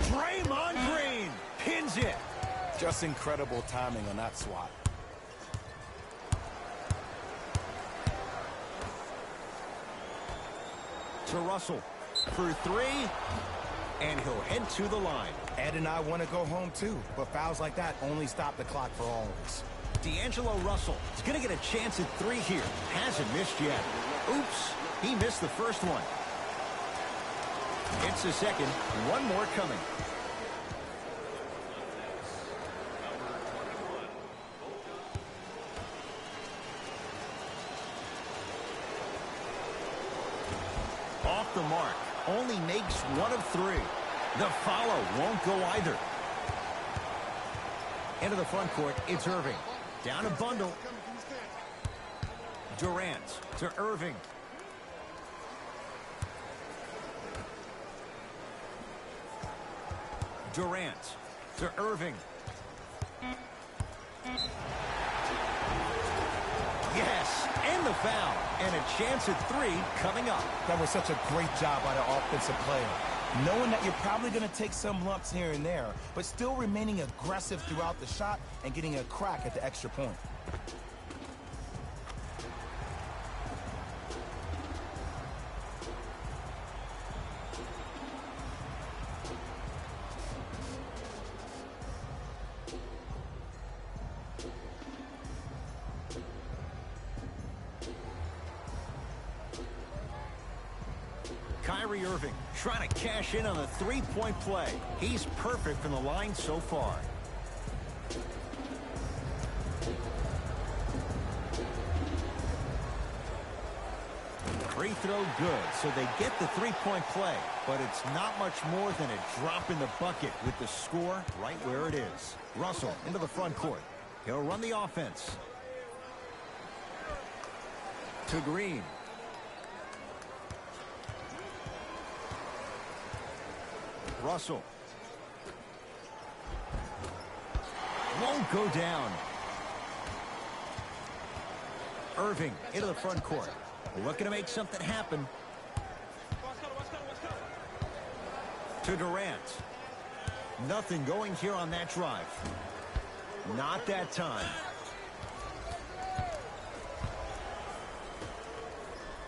Draymond Green pins it. Just incredible timing on that swat. To Russell for three, and he'll head to the line. Ed and I want to go home too, but fouls like that only stop the clock for all of us. D'Angelo Russell is going to get a chance at three here. Hasn't missed yet. Oops, he missed the first one. It's the second. One more coming. Off the mark. Only makes 1 of 3. The follow won't go either. Into the front court, it's Irving. Down a bundle. Durant to Irving. Durant to Irving. Yes, and the foul. And a chance at 3 coming up. That was such a great job by the offensive player. Knowing that you're probably going to take some lumps here and there, but still remaining aggressive throughout the shot and getting a crack at the extra point. Kyrie Irving trying to cash in on the three-point play. He's perfect from the line so far. Free throw good, so they get the three-point play. But it's not much more than a drop in the bucket with the score right where it is. Russell into the front court. He'll run the offense. To Green. Russell. Won't go down. Irving into the front court. Looking to make something happen. To Durant. Nothing going here on that drive. Not that time.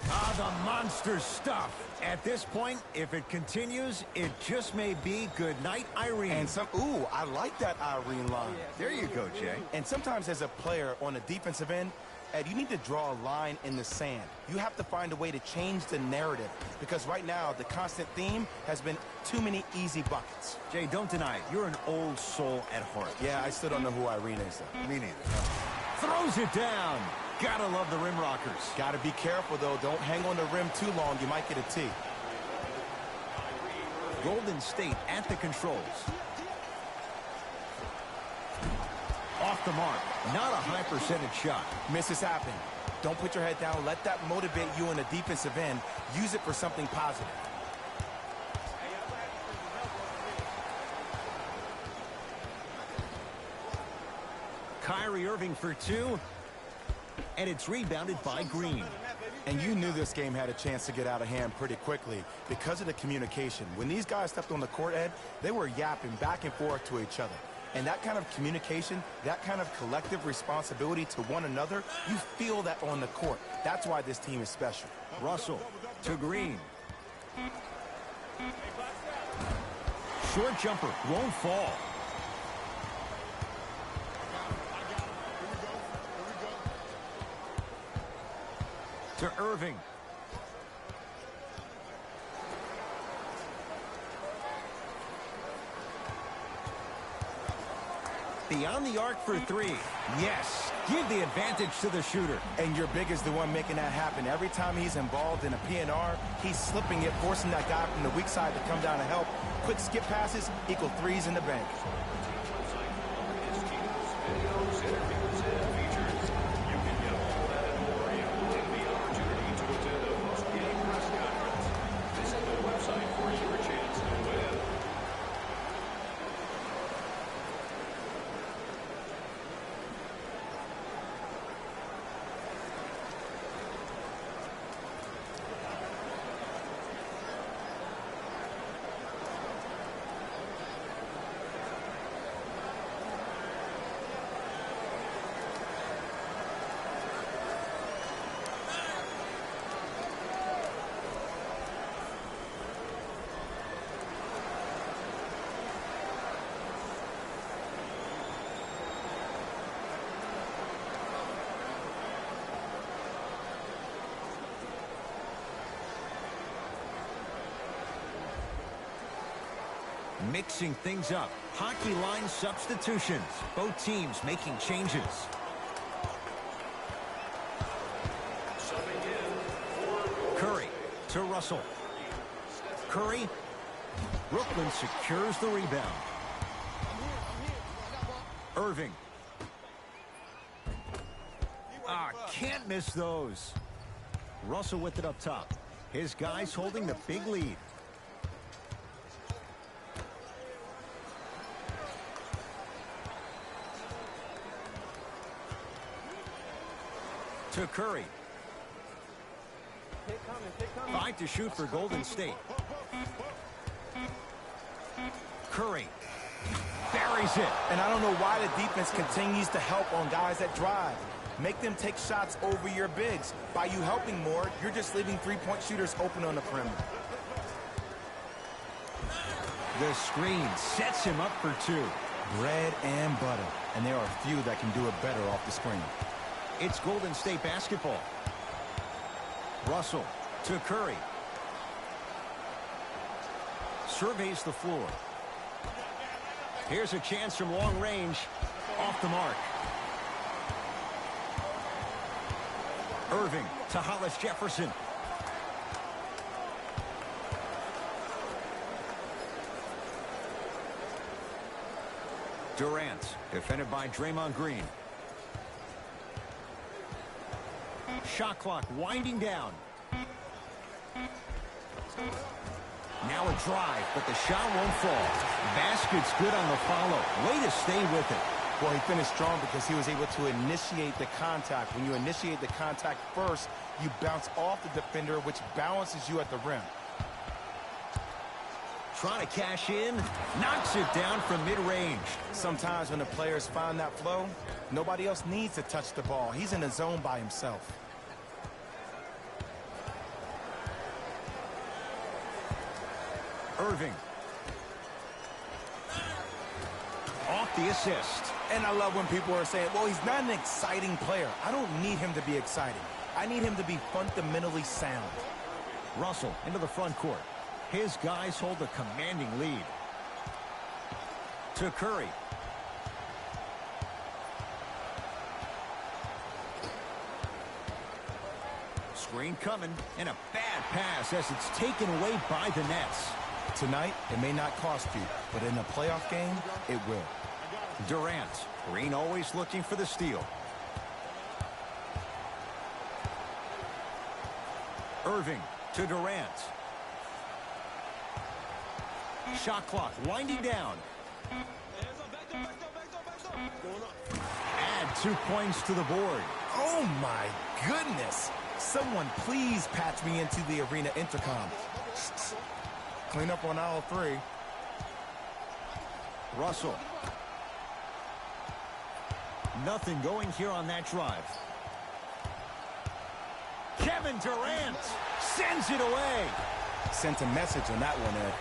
Ah, the monster stuff. At this point, if it continues, it just may be good night, Irene. And ooh, I like that Irene line. There you go, Jay. And sometimes as a player on the defensive end, Ed, you need to draw a line in the sand. You have to find a way to change the narrative because right now the constant theme has been too many easy buckets. Jay, don't deny it. You're an old soul at heart. Yeah, I still don't know who Irene is, though. Me neither. Throws it down. Gotta love the rim rockers. Gotta be careful, though. Don't hang on the rim too long. You might get a T. Golden State at the controls. Off the mark. Not a high percentage shot. Misses happen. Don't put your head down. Let that motivate you in the defensive end. Use it for something positive. Kyrie Irving for 2. And it's rebounded by Green. And you knew this game had a chance to get out of hand pretty quickly because of the communication. When these guys stepped on the court, Ed, they were yapping back and forth to each other. And that kind of communication, that kind of collective responsibility to one another, you feel that on the court. That's why this team is special. Russell to Green. Short jumper won't fall. To Irving. Beyond the arc for 3. Yes. Give the advantage to the shooter. And your big is the one making that happen. Every time he's involved in a PNR, he's slipping it, forcing that guy from the weak side to come down to help. Quick skip passes equal threes in the bank. Mixing things up. Hockey line substitutions. Both teams making changes. Curry to Russell. Curry. Brooklyn secures the rebound. Irving. Can't miss those. Russell with it up top. His guys holding the big lead. To Curry. 5 to shoot for Golden State. Curry buries it. And I don't know why the defense continues to help on guys that drive. Make them take shots over your bigs. By you helping more, you're just leaving three-point shooters open on the perimeter. The screen sets him up for 2. Bread and butter. And there are few that can do it better off the screen. It's Golden State basketball. Russell to Curry. Surveys the floor. Here's a chance from long range. Off the mark. Irving to Hollis Jefferson. Durant, defended by Draymond Green. Shot clock winding down. Now a drive, but the shot won't fall. Basket's good on the follow. Way to stay with it. Well, he finished strong because he was able to initiate the contact. When you initiate the contact first, you bounce off the defender, which balances you at the rim. Trying to cash in. Knocks it down from mid-range. Sometimes when the players find that flow, nobody else needs to touch the ball. He's in the zone by himself. Irving. Off the assist. And I love when people are saying, well, he's not an exciting player. I don't need him to be exciting. I need him to be fundamentally sound. Russell into the front court. His guys hold a commanding lead. To Curry. Screen coming, and a bad pass as it's taken away by the Nets. Tonight, it may not cost you, but in a playoff game, it will. Durant. Green always looking for the steal. Irving to Durant. Shot clock winding down. Add 2 points to the board. Oh, my goodness. Someone please patch me into the arena intercom. Clean up on aisle 3. Russell. Nothing going here on that drive. Kevin Durant sends it away. Sent a message on that one, Ed.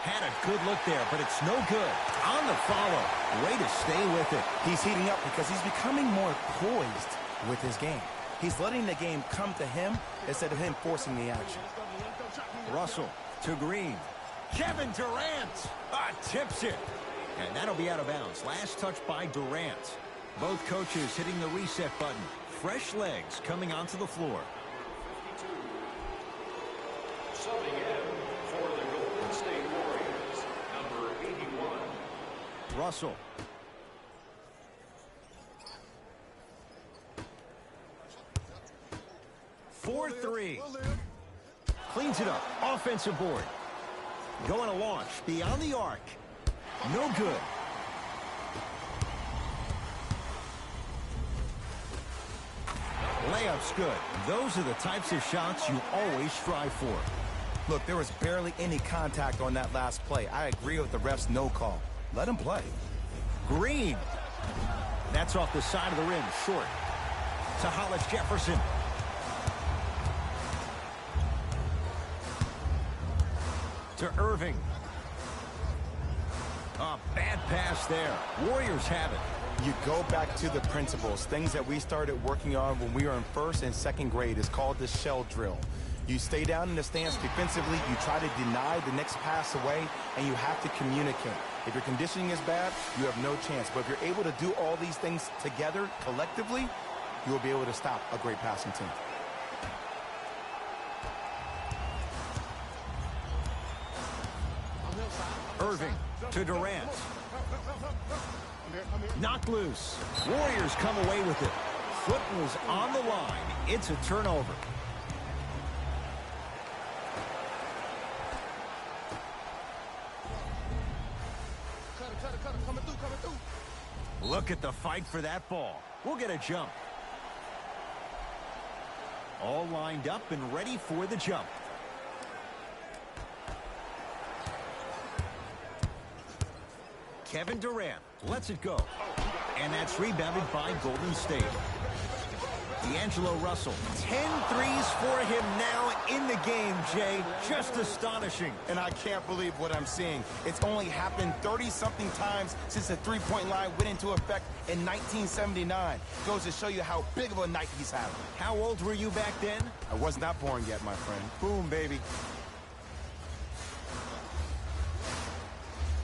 Had a good look there, but it's no good. On the follow. Way to stay with it. He's heating up because he's becoming more poised with his game. He's letting the game come to him instead of him forcing the action. Russell to Green. Kevin Durant tips it. And that'll be out of bounds. Last touch by Durant. Both coaches hitting the reset button. Fresh legs coming onto the floor. Subbing in for the Golden State Warriors, number 81. Russell. For 3. Cleans it up. Offensive board. Going to launch. Beyond the arc. No good. Layup's good. Those are the types of shots you always strive for. Look, there was barely any contact on that last play. I agree with the ref's no call. Let him play. Green. That's off the side of the rim. Short. To Hollis Jefferson. To Irving. A bad pass there. Warriors have it. You go back to the principles, things that we started working on when we were in first and second grade. It's called the shell drill. You stay down in the stance defensively, you try to deny the next pass away, and you have to communicate. If your conditioning is bad, you have no chance. But if you're able to do all these things together, collectively, you will be able to stop a great passing team. Irving to Durant. Knocked loose. Warriors come away with it. Foot was on the line. It's a turnover. Coming through. Look at the fight for that ball. We'll get a jump. All lined up and ready for the jump. Kevin Durant lets it go. And that's rebounded by Golden State. D'Angelo Russell, 10 threes for him now in the game, Jay. Just astonishing. And I can't believe what I'm seeing. It's only happened 30-something times since the three-point line went into effect in 1979. Goes to show you how big of a night he's having. How old were you back then? I was not born yet, my friend. Boom, baby.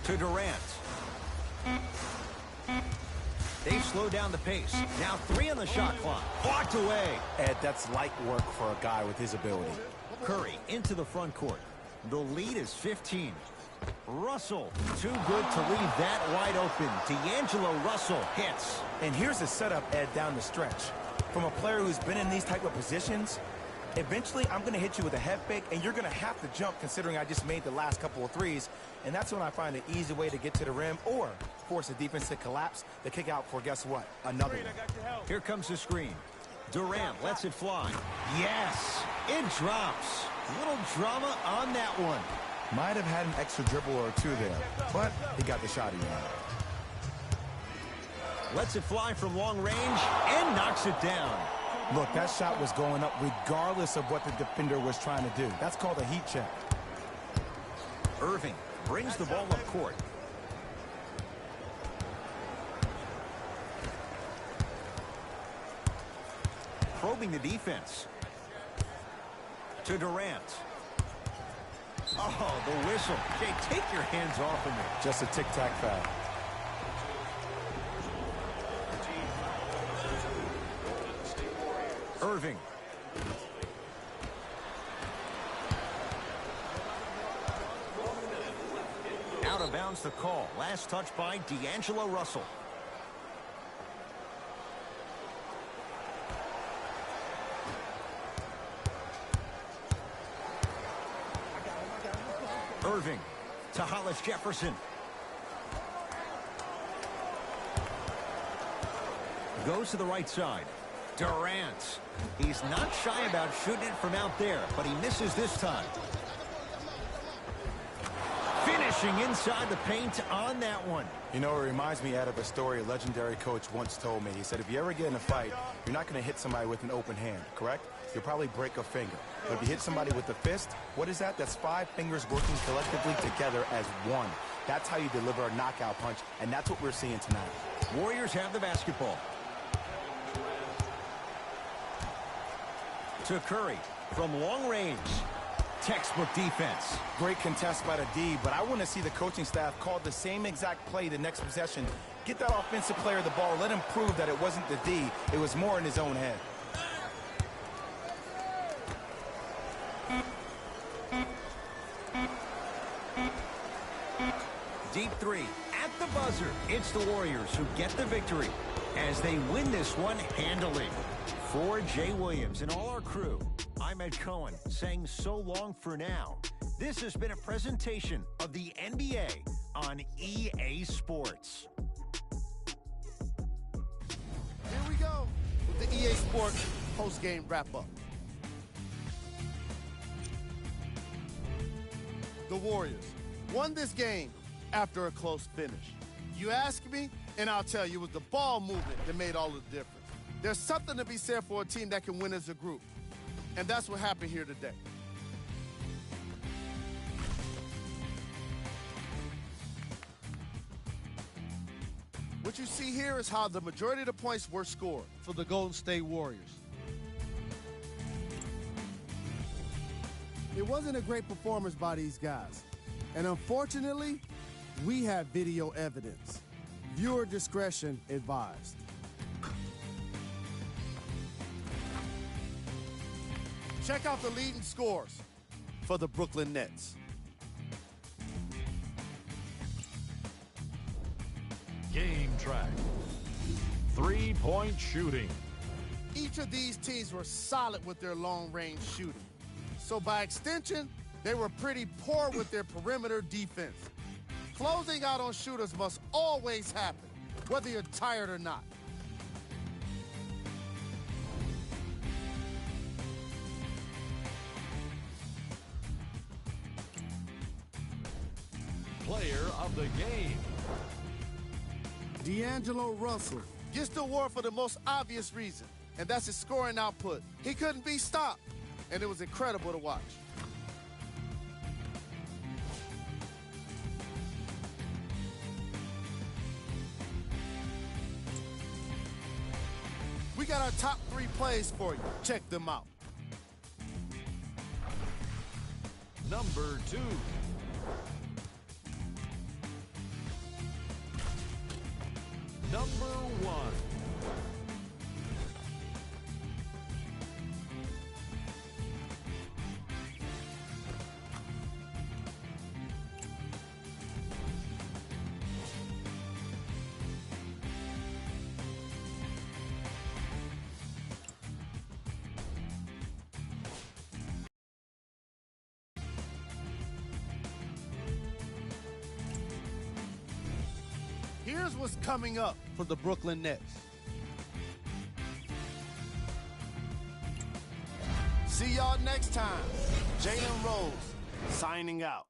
To Durant. They slow down the pace. Now 3 on the shot clock. Blocked away. Ed, that's light work for a guy with his ability. Curry into the front court. The lead is 15. Russell, too good to leave that wide open. D'Angelo Russell hits. And here's the setup, Ed, down the stretch. From a player who's been in these type of positions, eventually I'm going to hit you with a head fake, and you're going to have to jump considering I just made the last couple of threes. And that's when I find an easy way to get to the rim or force the defense to collapse to kick out for, guess what, another one. Here comes the screen. Durant lets it fly. Yes, it drops. Little drama on that one. Might have had an extra dribble or two there, but he got the shot he wanted. Lets it fly from long range and knocks it down. Look, that shot was going up regardless of what the defender was trying to do. That's called a heat check. Irving brings the ball up court. Probing the defense. To Durant. Oh, the whistle. Jay, take your hands off of me. Just a tic-tac foul. Irving. Out of bounds the call. Last touch by D'Angelo Russell. Irving to Hollis Jefferson. Goes to the right side. Durant. He's not shy about shooting it from out there, but he misses this time. Finishing inside the paint on that one. You know, it reminds me, Ed, of a story a legendary coach once told me. He said, if you ever get in a fight, you're not going to hit somebody with an open hand, correct? You'll probably break a finger. But if you hit somebody with a fist, what is that? That's 5 fingers working collectively together as one. That's how you deliver a knockout punch, and that's what we're seeing tonight. Warriors have the basketball. To Curry from long range. Textbook defense. Great contest by the D, but I want to see the coaching staff call the same exact play the next possession. Get that offensive player the ball. Let him prove that it wasn't the D. It was more in his own head. Deep 3 at the buzzer. It's the Warriors who get the victory as they win this one handily. For Jay Williams and all our crew, I'm Ed Cohen saying so long for now. This has been a presentation of the NBA on EA Sports. Here we go with the EA Sports post-game wrap-up. The Warriors won this game after a close finish. You ask me, and I'll tell you, it was the ball movement that made all the difference. There's something to be said for a team that can win as a group, and that's what happened here today. What you see here is how the majority of the points were scored for the Golden State Warriors. It wasn't a great performance by these guys, and unfortunately, we have video evidence. Viewer discretion advised. Check out the leading scores for the Brooklyn Nets. Game track. 3-point shooting. Each of these teams were solid with their long-range shooting. So by extension, they were pretty poor with their perimeter defense. Closing out on shooters must always happen, whether you're tired or not. player of the game. D'Angelo Russell gets the award for the most obvious reason, and that's his scoring output. He couldn't be stopped, and it was incredible to watch. We got our top 3 plays for you. Check them out. Number 2. Number 1. Here's what's coming up for the Brooklyn Nets. See y'all next time. Jalen Rose signing out.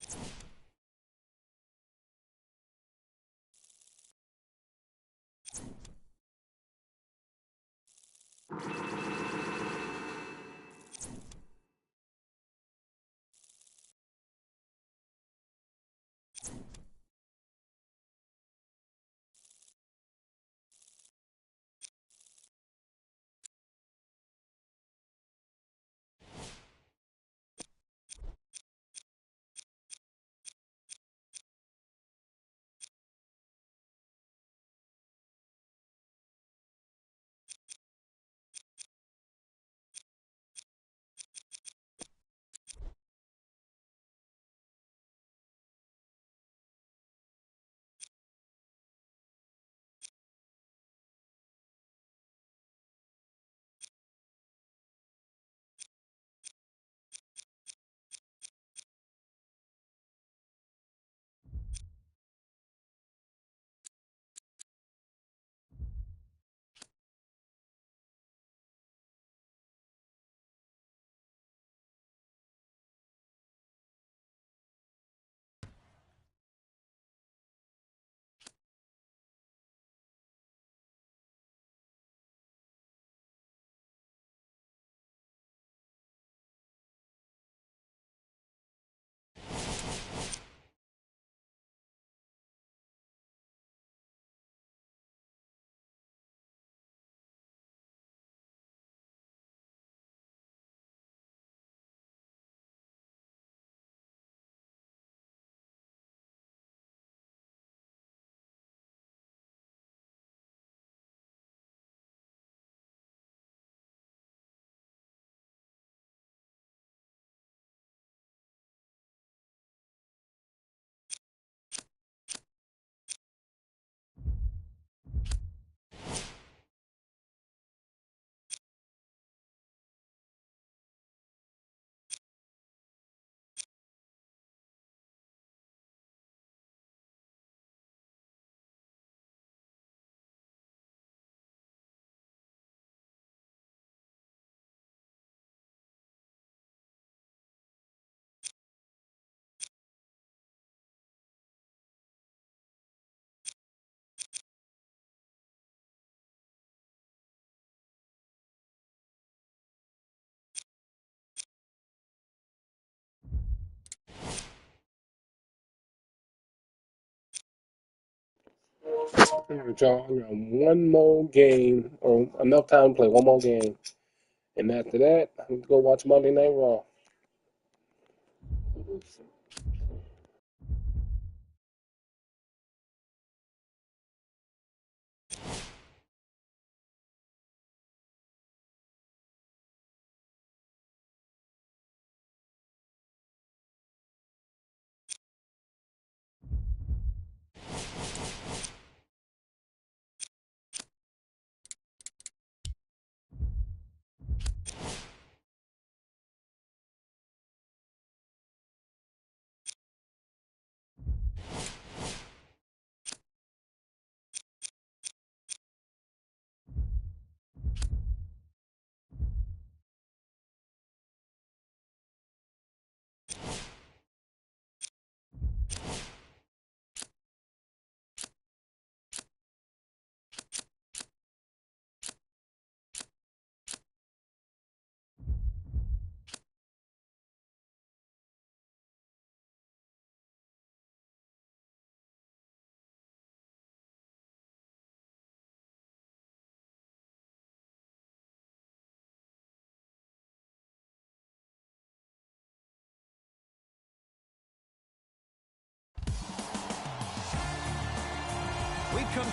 All right, y'all. I got one more game, or enough time to play one more game. And after that, I'm going to go watch Monday Night Raw.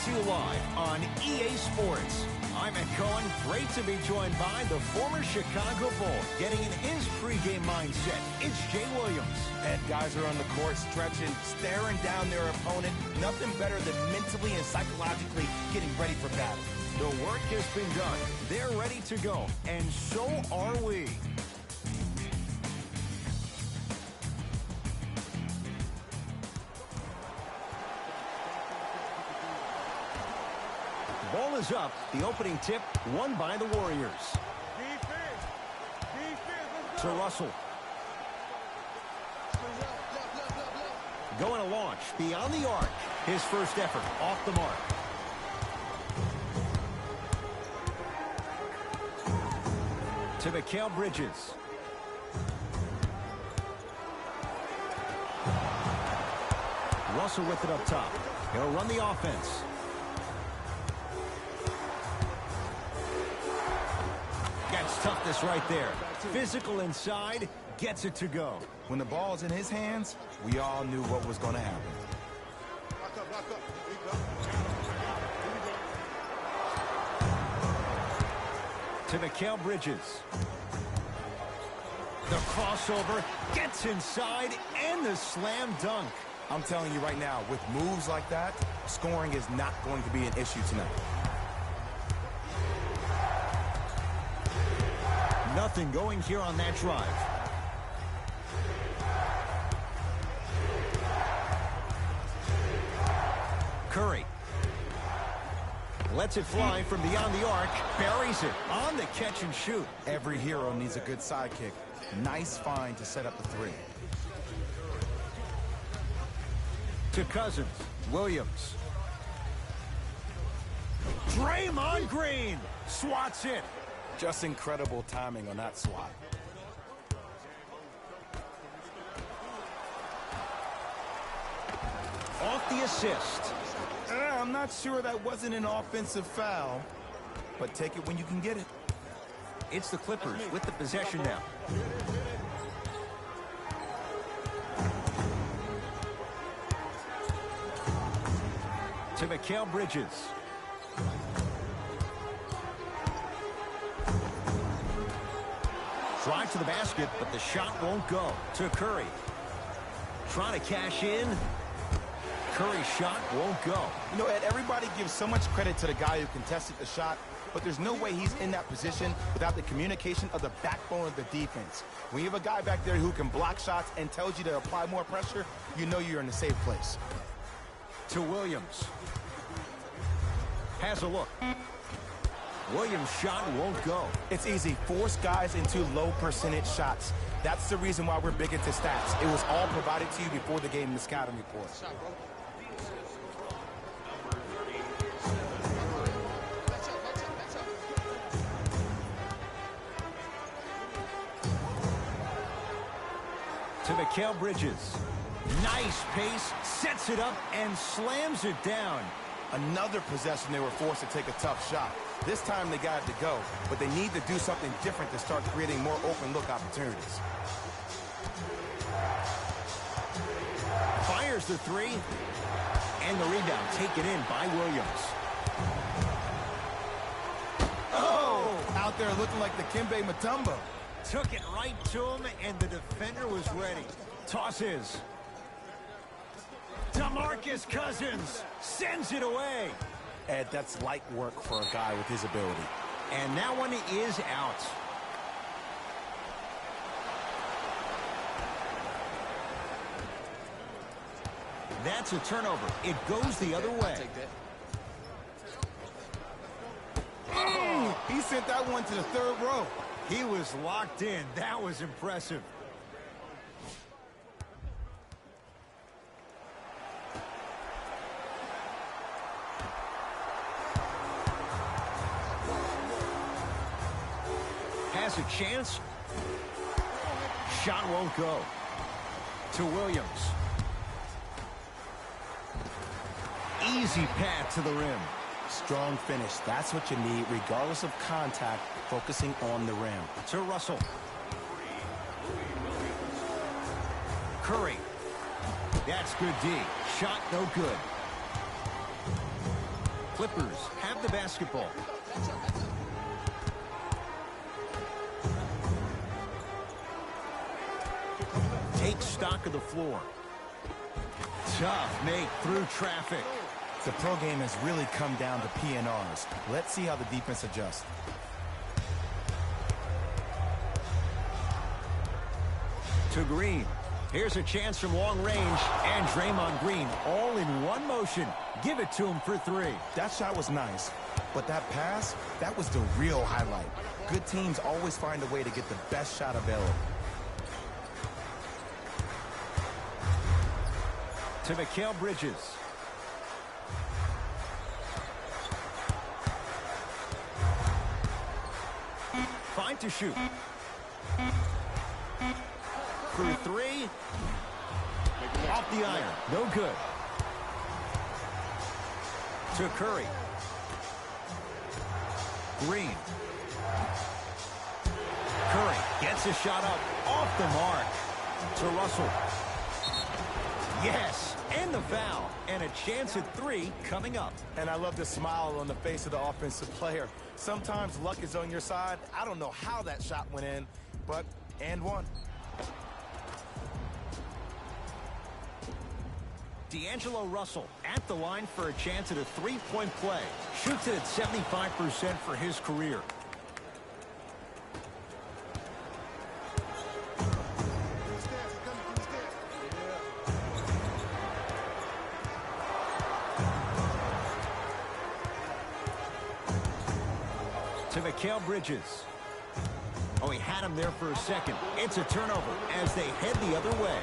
to you live on EA Sports. I'm Ed Cohen. Great to be joined by the former Chicago Bull, getting in his pregame mindset. It's Jay Williams. And guys are on the court stretching, staring down their opponent. Nothing better than mentally and psychologically getting ready for battle. The work has been done. They're ready to go, and so are we. Ball is up. The opening tip won by the Warriors. Defense. Let's To go. Russell. Going to launch beyond the arc. His first effort off the mark. To Mikal Bridges. Russell with it up top. He'll run the offense. Gets toughness right there. Physical inside, gets it to go. When the ball's in his hands, we all knew what was going to happen. Lock up. To Mikal Bridges. The crossover gets inside and the slam dunk. I'm telling you right now, with moves like that, scoring is not going to be an issue tonight. Nothing going here on that drive. Curry lets it fly from beyond the arc, buries it on the catch and shoot. Every hero needs a good sidekick. Nice find to set up the three. To Cousins, Williams. Draymond Green swats it. Just incredible timing on that swat. Off the assist. I'm not sure that wasn't an offensive foul, but take it when you can get it. It's the Clippers with the possession now. To Mikal Bridges. Drive to the basket, but the shot won't go. To Curry. Trying to cash in. Curry's shot won't go. You know, Ed, everybody gives so much credit to the guy who contested the shot, but there's no way he's in that position without the communication of the backbone of the defense. When you have a guy back there who can block shots and tells you to apply more pressure, you know you're in a safe place. To Williams. Has a look. Williams' shot won't go. It's easy. Force guys into low percentage shots. That's the reason why we're big into stats. It was all provided to you before the game in the scouting report. To Mikal Bridges. Nice pace, sets it up, and slams it down. Another possession they were forced to take a tough shot. This time they got it to go, but they need to do something different to start creating more open look opportunities. Fires the three, and the rebound taken in by Williams. Oh! Out there looking like the Kimbe Mutombo. Took it right to him, and the defender was ready. Tosses. DeMarcus Cousins sends it away. Ed, that's light work for a guy with his ability. And that one is out. That's a turnover. It goes the other way. Oh, he sent that one to the third row. He was locked in. That was impressive. Has a chance. Shot won't go. To Williams. Easy path to the rim. Strong finish. That's what you need, regardless of contact, focusing on the rim. To Russell. Curry. That's good D. Shot no good. Clippers have the basketball. Take stock of the floor. Tough make through traffic. The pro game has really come down to PNRs. Let's see how the defense adjusts. To Green. Here's a chance from long range. And Draymond Green all in one motion. Give it to him for three. That shot was nice, but that pass, that was the real highlight. Good teams always find a way to get the best shot available. To Mikal Bridges. Five to shoot. Through three. Off the iron. No good. To Curry. Green. Curry gets a shot up. Off the mark. To Russell. Yes, and the foul. And a chance at three coming up. And I love the smile on the face of the offensive player. Sometimes luck is on your side. I don't know how that shot went in, but and one. D'Angelo Russell at the line for a chance at a three-point play. Shoots it at 75% for his career. To Mikal Bridges. Oh, he had him there for a second. It's a turnover as they head the other way.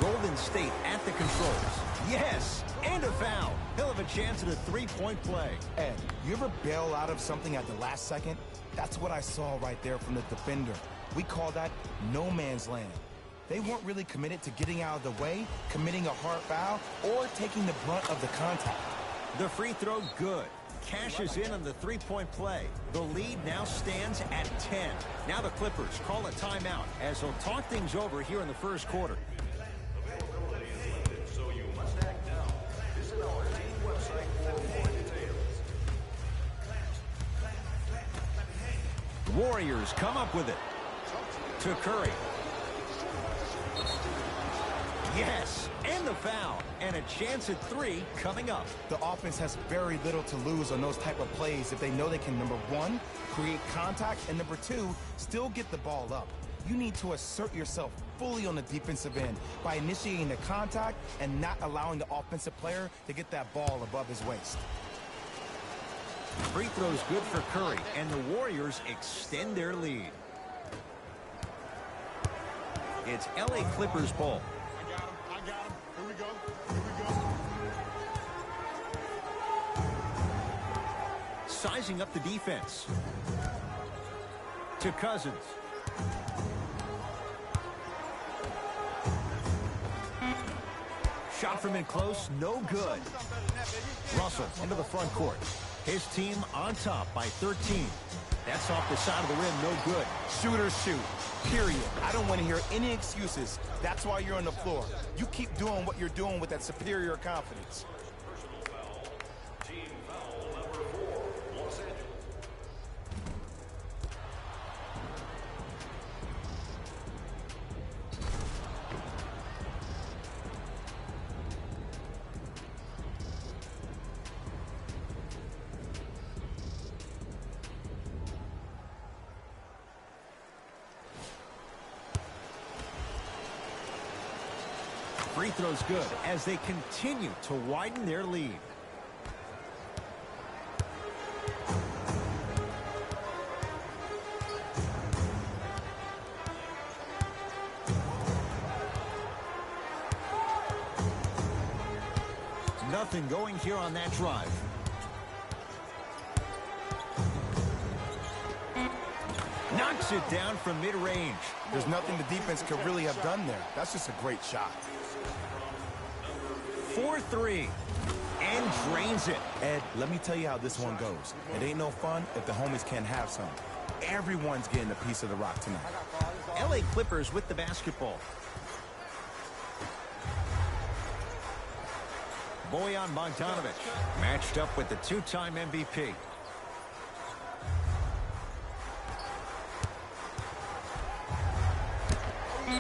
Golden State at the controls. Yes, and a foul. He'll have a chance at a three-point play. Ed, you ever bail out of something at the last second? That's what I saw right there from the defender. We call that no man's land. They weren't really committed to getting out of the way, committing a hard foul, or taking the brunt of the contact. The free throw good. Cashes in on the three-point play. The lead now stands at 10. Now the Clippers call a timeout as they'll talk things over here in the first quarter. So you must act now. Visit our team website for more details. Warriors come up with it. To Curry. Yes, and the foul. And a chance at three coming up. The offense has very little to lose on those type of plays if they know they can, number one, create contact, and number two, still get the ball up. You need to assert yourself fully on the defensive end by initiating the contact and not allowing the offensive player to get that ball above his waist. Free throw's good for Curry, and the Warriors extend their lead. It's LA Clippers ball. I got him. Here we go. Sizing up the defense. To Cousins. Shot from in close, no good. Russell into the front court. His team on top by 13. That's off the side of the rim, no good. Shooters shoot, period. I don't want to hear any excuses. That's why you're on the floor. You keep doing what you're doing with that superior confidence. Personal foul. Team foul number 4, Los Angeles. Free throw's good as they continue to widen their lead. Nothing going here on that drive. Knocks it down from mid-range. There's nothing the defense could really have done there. That's just a great shot. 4-3 and drains it. Ed, let me tell you how this one goes. It ain't no fun if the homies can't have some. Everyone's getting a piece of the rock tonight. LA Clippers with the basketball. Bojan Bogdanovic, matched up with the two-time MVP.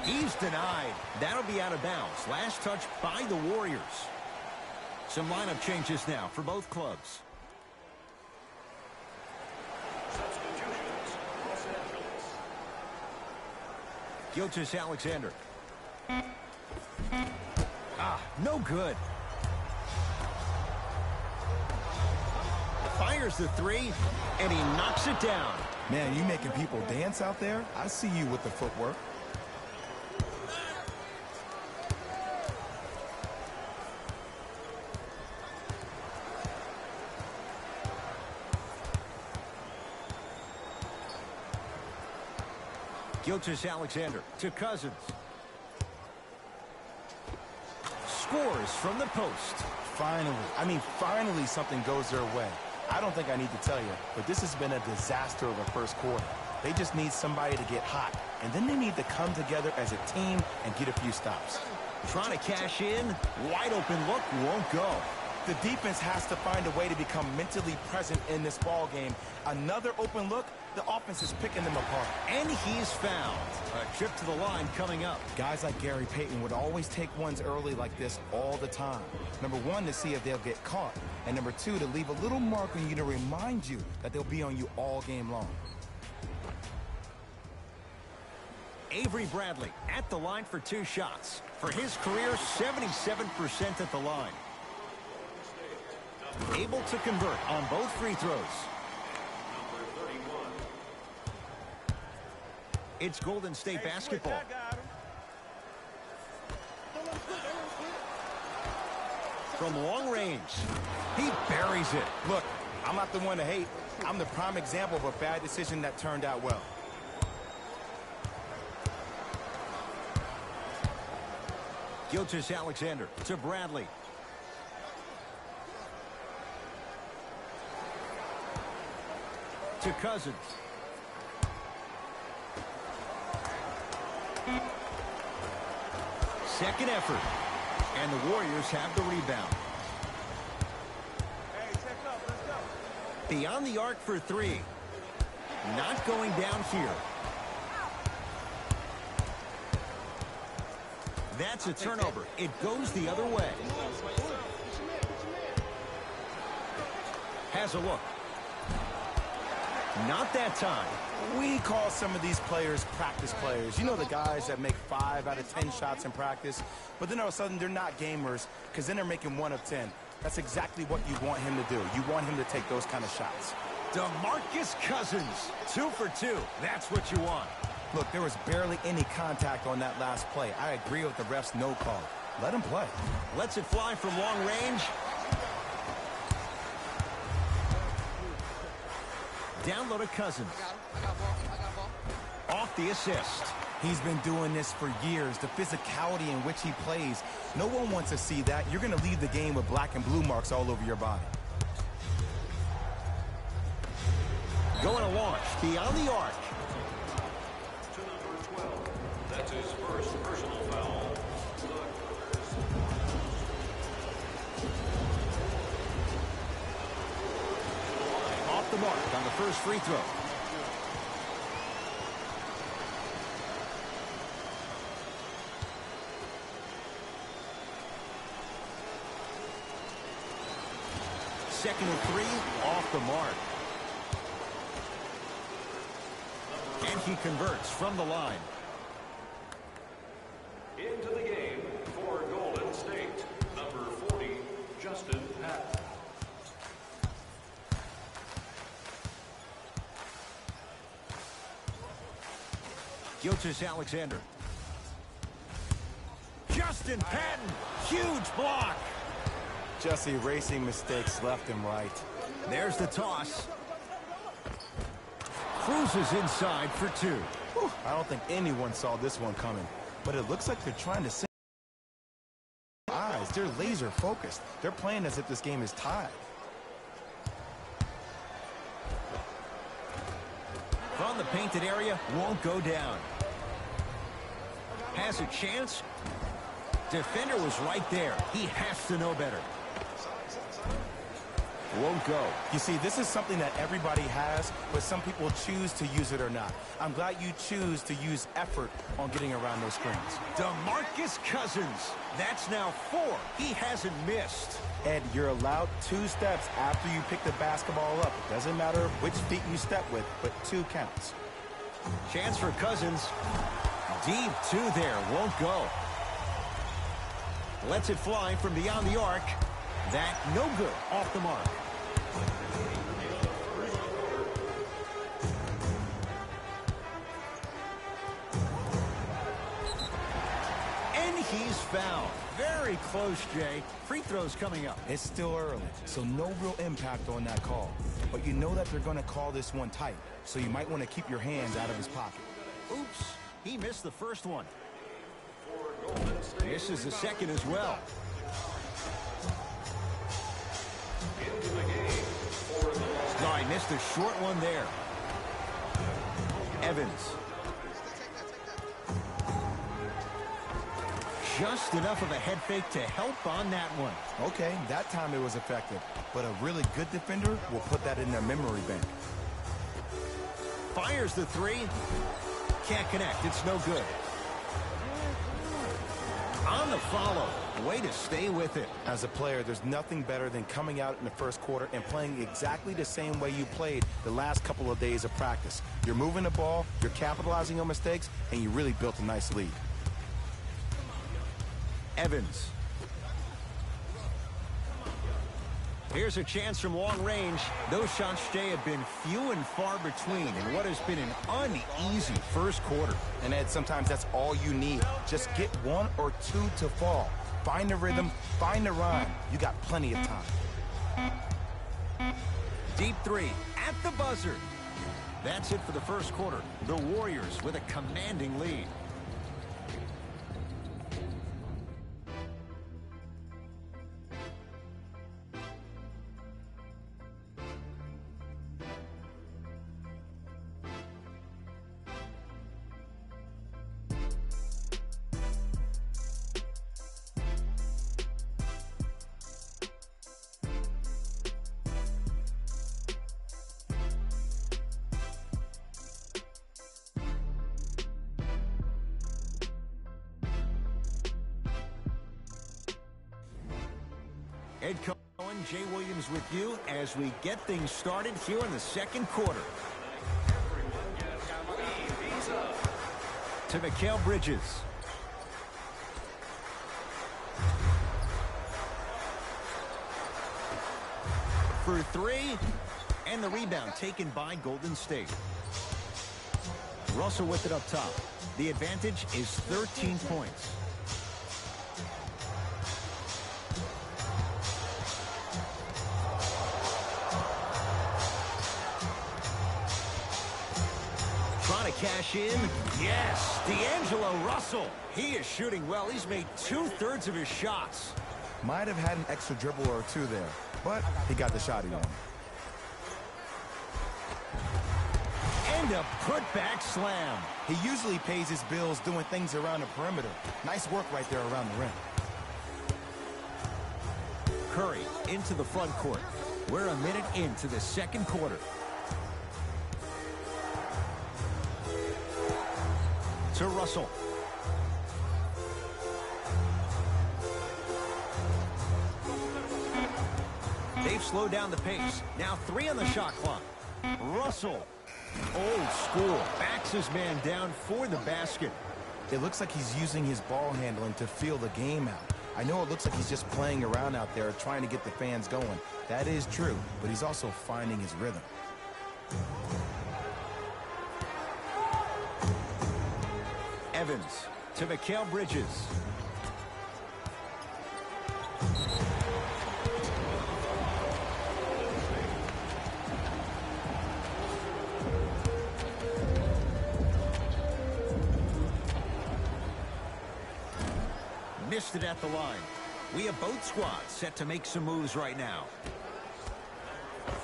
He's denied. That'll be out of bounds. Last touch by the Warriors. Some lineup changes now for both clubs. Substitutions, Los Angeles. Gilgeous-Alexander. No good. Fires the three, and he knocks it down. Man, you making people dance out there? I see you with the footwork. Gilgeous-Alexander to Cousins. Scores from the post. Finally something goes their way. I don't think I need to tell you, but this has been a disaster of a first quarter. They just need somebody to get hot, and then they need to come together as a team and get a few stops. Trying to cash in. Wide open look, won't go. The defense has to find a way to become mentally present in this ball game. Another open look, the offense is picking them apart. And he's found. A trip to the line coming up. Guys like Gary Payton would always take ones early like this all the time. Number one, to see if they'll get caught. And number two, to leave a little mark on you to remind you that they'll be on you all game long. Avery Bradley at the line for 2 shots. For his career, 77% at the line. Able to convert on both free throws. It's Golden State basketball. From long range, he buries it. Look, I'm not the one to hate. I'm the prime example of a bad decision that turned out well. Gilgeous-Alexander to Bradley. To Cousins. Second effort. And the Warriors have the rebound. Hey, check up. Let's go. Beyond the arc for 3. Not going down here. That's a turnover. It goes the other way. Has a look. Not that time. We call some of these players practice players. You know, the guys that make 5 out of 10 shots in practice, but then all of a sudden they're not gamers because then they're making 1 of 10. That's exactly what you want him to do. You want him to take those kind of shots. DeMarcus Cousins, 2 for 2. That's what you want. Look, there was barely any contact on that last play. I agree with the ref's no call. Let him play. Lets it fly from long range. Down low to Cousins. I got ball. Off the assist. He's been doing this for years. The physicality in which he plays. No one wants to see that. You're going to leave the game with black and blue marks all over your body. Going to launch beyond the arc. To number 12. That's his first personal foul. Off the mark on the first free throw. Second and 3, off the mark. And he converts from the line. Into the game for Golden State, number 40, Justin Patton. Gilgeous-Alexander. Justin Patton, huge block. Just erasing mistakes left and right. There's the toss. Cruises inside for 2. Whew, I don't think anyone saw this one coming, but it looks like they're trying to save eyes. They're laser focused. They're playing as if this game is tied. From the painted area, won't go down. Has a chance. Defender was right there. He has to know better. won't go. You see, this is something that everybody has, but some people choose to use it or not. I'm glad you choose to use effort on getting around those screens. DeMarcus Cousins. That's now 4. He hasn't missed. Ed, you're allowed 2 steps after you pick the basketball up. It doesn't matter which feet you step with, but 2 counts. Chance for Cousins. Deep 2 there. Won't go. Lets it fly from beyond the arc. That no good. Off the mark. And he's fouled. Very close, Jay. Free throws coming up. It's still early, so no real impact on that call. But you know that they're going to call this one tight, so you might want to keep your hands out of his pocket. Oops. He missed the first one. Misses the second as well. No, I missed a short one there. Evans. Just enough of a head fake to help on that one. Okay, that time it was effective, but a really good defender will put that in their memory bank. Fires the 3. Can't connect. It's no good. On the follow. Way to stay with it. As a player, there's nothing better than coming out in the first quarter and playing exactly the same way you played the last couple of days of practice. You're moving the ball, you're capitalizing on mistakes, and you really built a nice lead. Evans. Here's a chance from long range. Those shots, Jay, have been few and far between in what has been an uneasy first quarter. And Ed, sometimes that's all you need. Just get 1 or 2 to fall. Find the rhythm, find the rhyme. You got plenty of time. Deep 3 at the buzzer. That's it for the first quarter. The Warriors with a commanding lead. Ed Cohen, Jay Williams with you as we get things started here in the second quarter. To Mikal Bridges. For 3, and the rebound taken by Golden State. Russell with it up top. The advantage is 13 points. Cash in. Yes, D'Angelo Russell. He is shooting well. He's made 2/3 of his shots. Might have had an extra dribble or 2 there, but he got the shot he wanted. And a putback slam. He usually pays his bills doing things around the perimeter. Nice work right there around the rim. Curry into the front court. We're a minute into the second quarter. To Russell. They've slowed down the pace. Now 3 on the shot clock. Russell, old school, backs his man down for the basket. It looks like he's using his ball handling to feel the game out. I know it looks like he's just playing around out there trying to get the fans going. That is true, but he's also finding his rhythm. Evans to Mikal Bridges. Missed it at the line. We have both squads set to make some moves right now.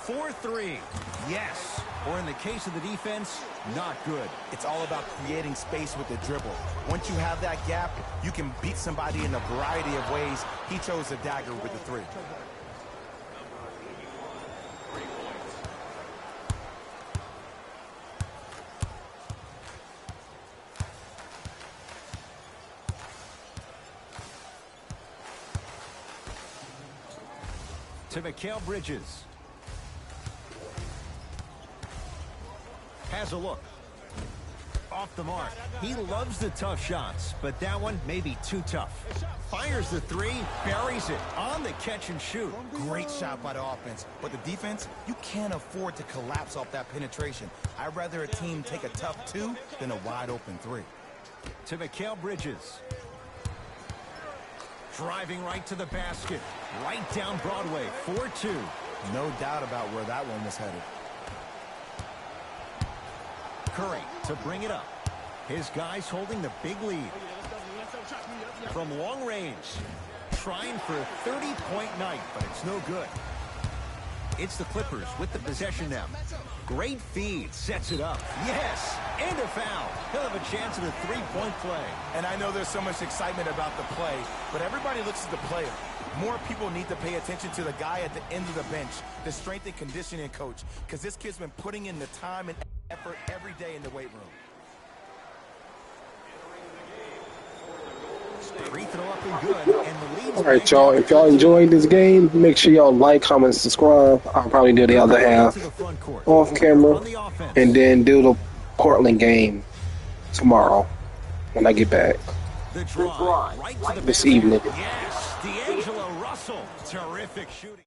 4-3. Yes. Or in the case of the defense, not good. It's all about creating space with the dribble. Once you have that gap, you can beat somebody in a variety of ways. He chose a dagger with the 3. To Mikal Bridges. Has a look. Off the mark. He loves the tough shots, but that one may be too tough. Fires the three, buries it on the catch and shoot. Great shot by the offense, but the defense, you can't afford to collapse off that penetration. I'd rather a team take a tough 2 than a wide open 3. To Mikal Bridges. Driving right to the basket. Right down Broadway. 4-2. No doubt about where that one was headed. Curry to bring it up. His guys holding the big lead. From long range. Trying for a 30-point night, but it's no good. It's the Clippers with the possession now. Great feed. Sets it up. Yes! And a foul. He'll have a chance at a 3-point play. And I know there's so much excitement about the play, but everybody looks at the player. More people need to pay attention to the guy at the end of the bench, the strength and conditioning coach, because this kid's been putting in the time and effort every day in the weight room. Free throw up and good, and the lead's All right, y'all. If y'all enjoyed this game, make sure y'all like, comment, subscribe. I'll probably do the other half off camera, and then do the Portland game tomorrow when I get back The drive right to the this evening. Yes, D'Angelo Russell. Terrific shooting.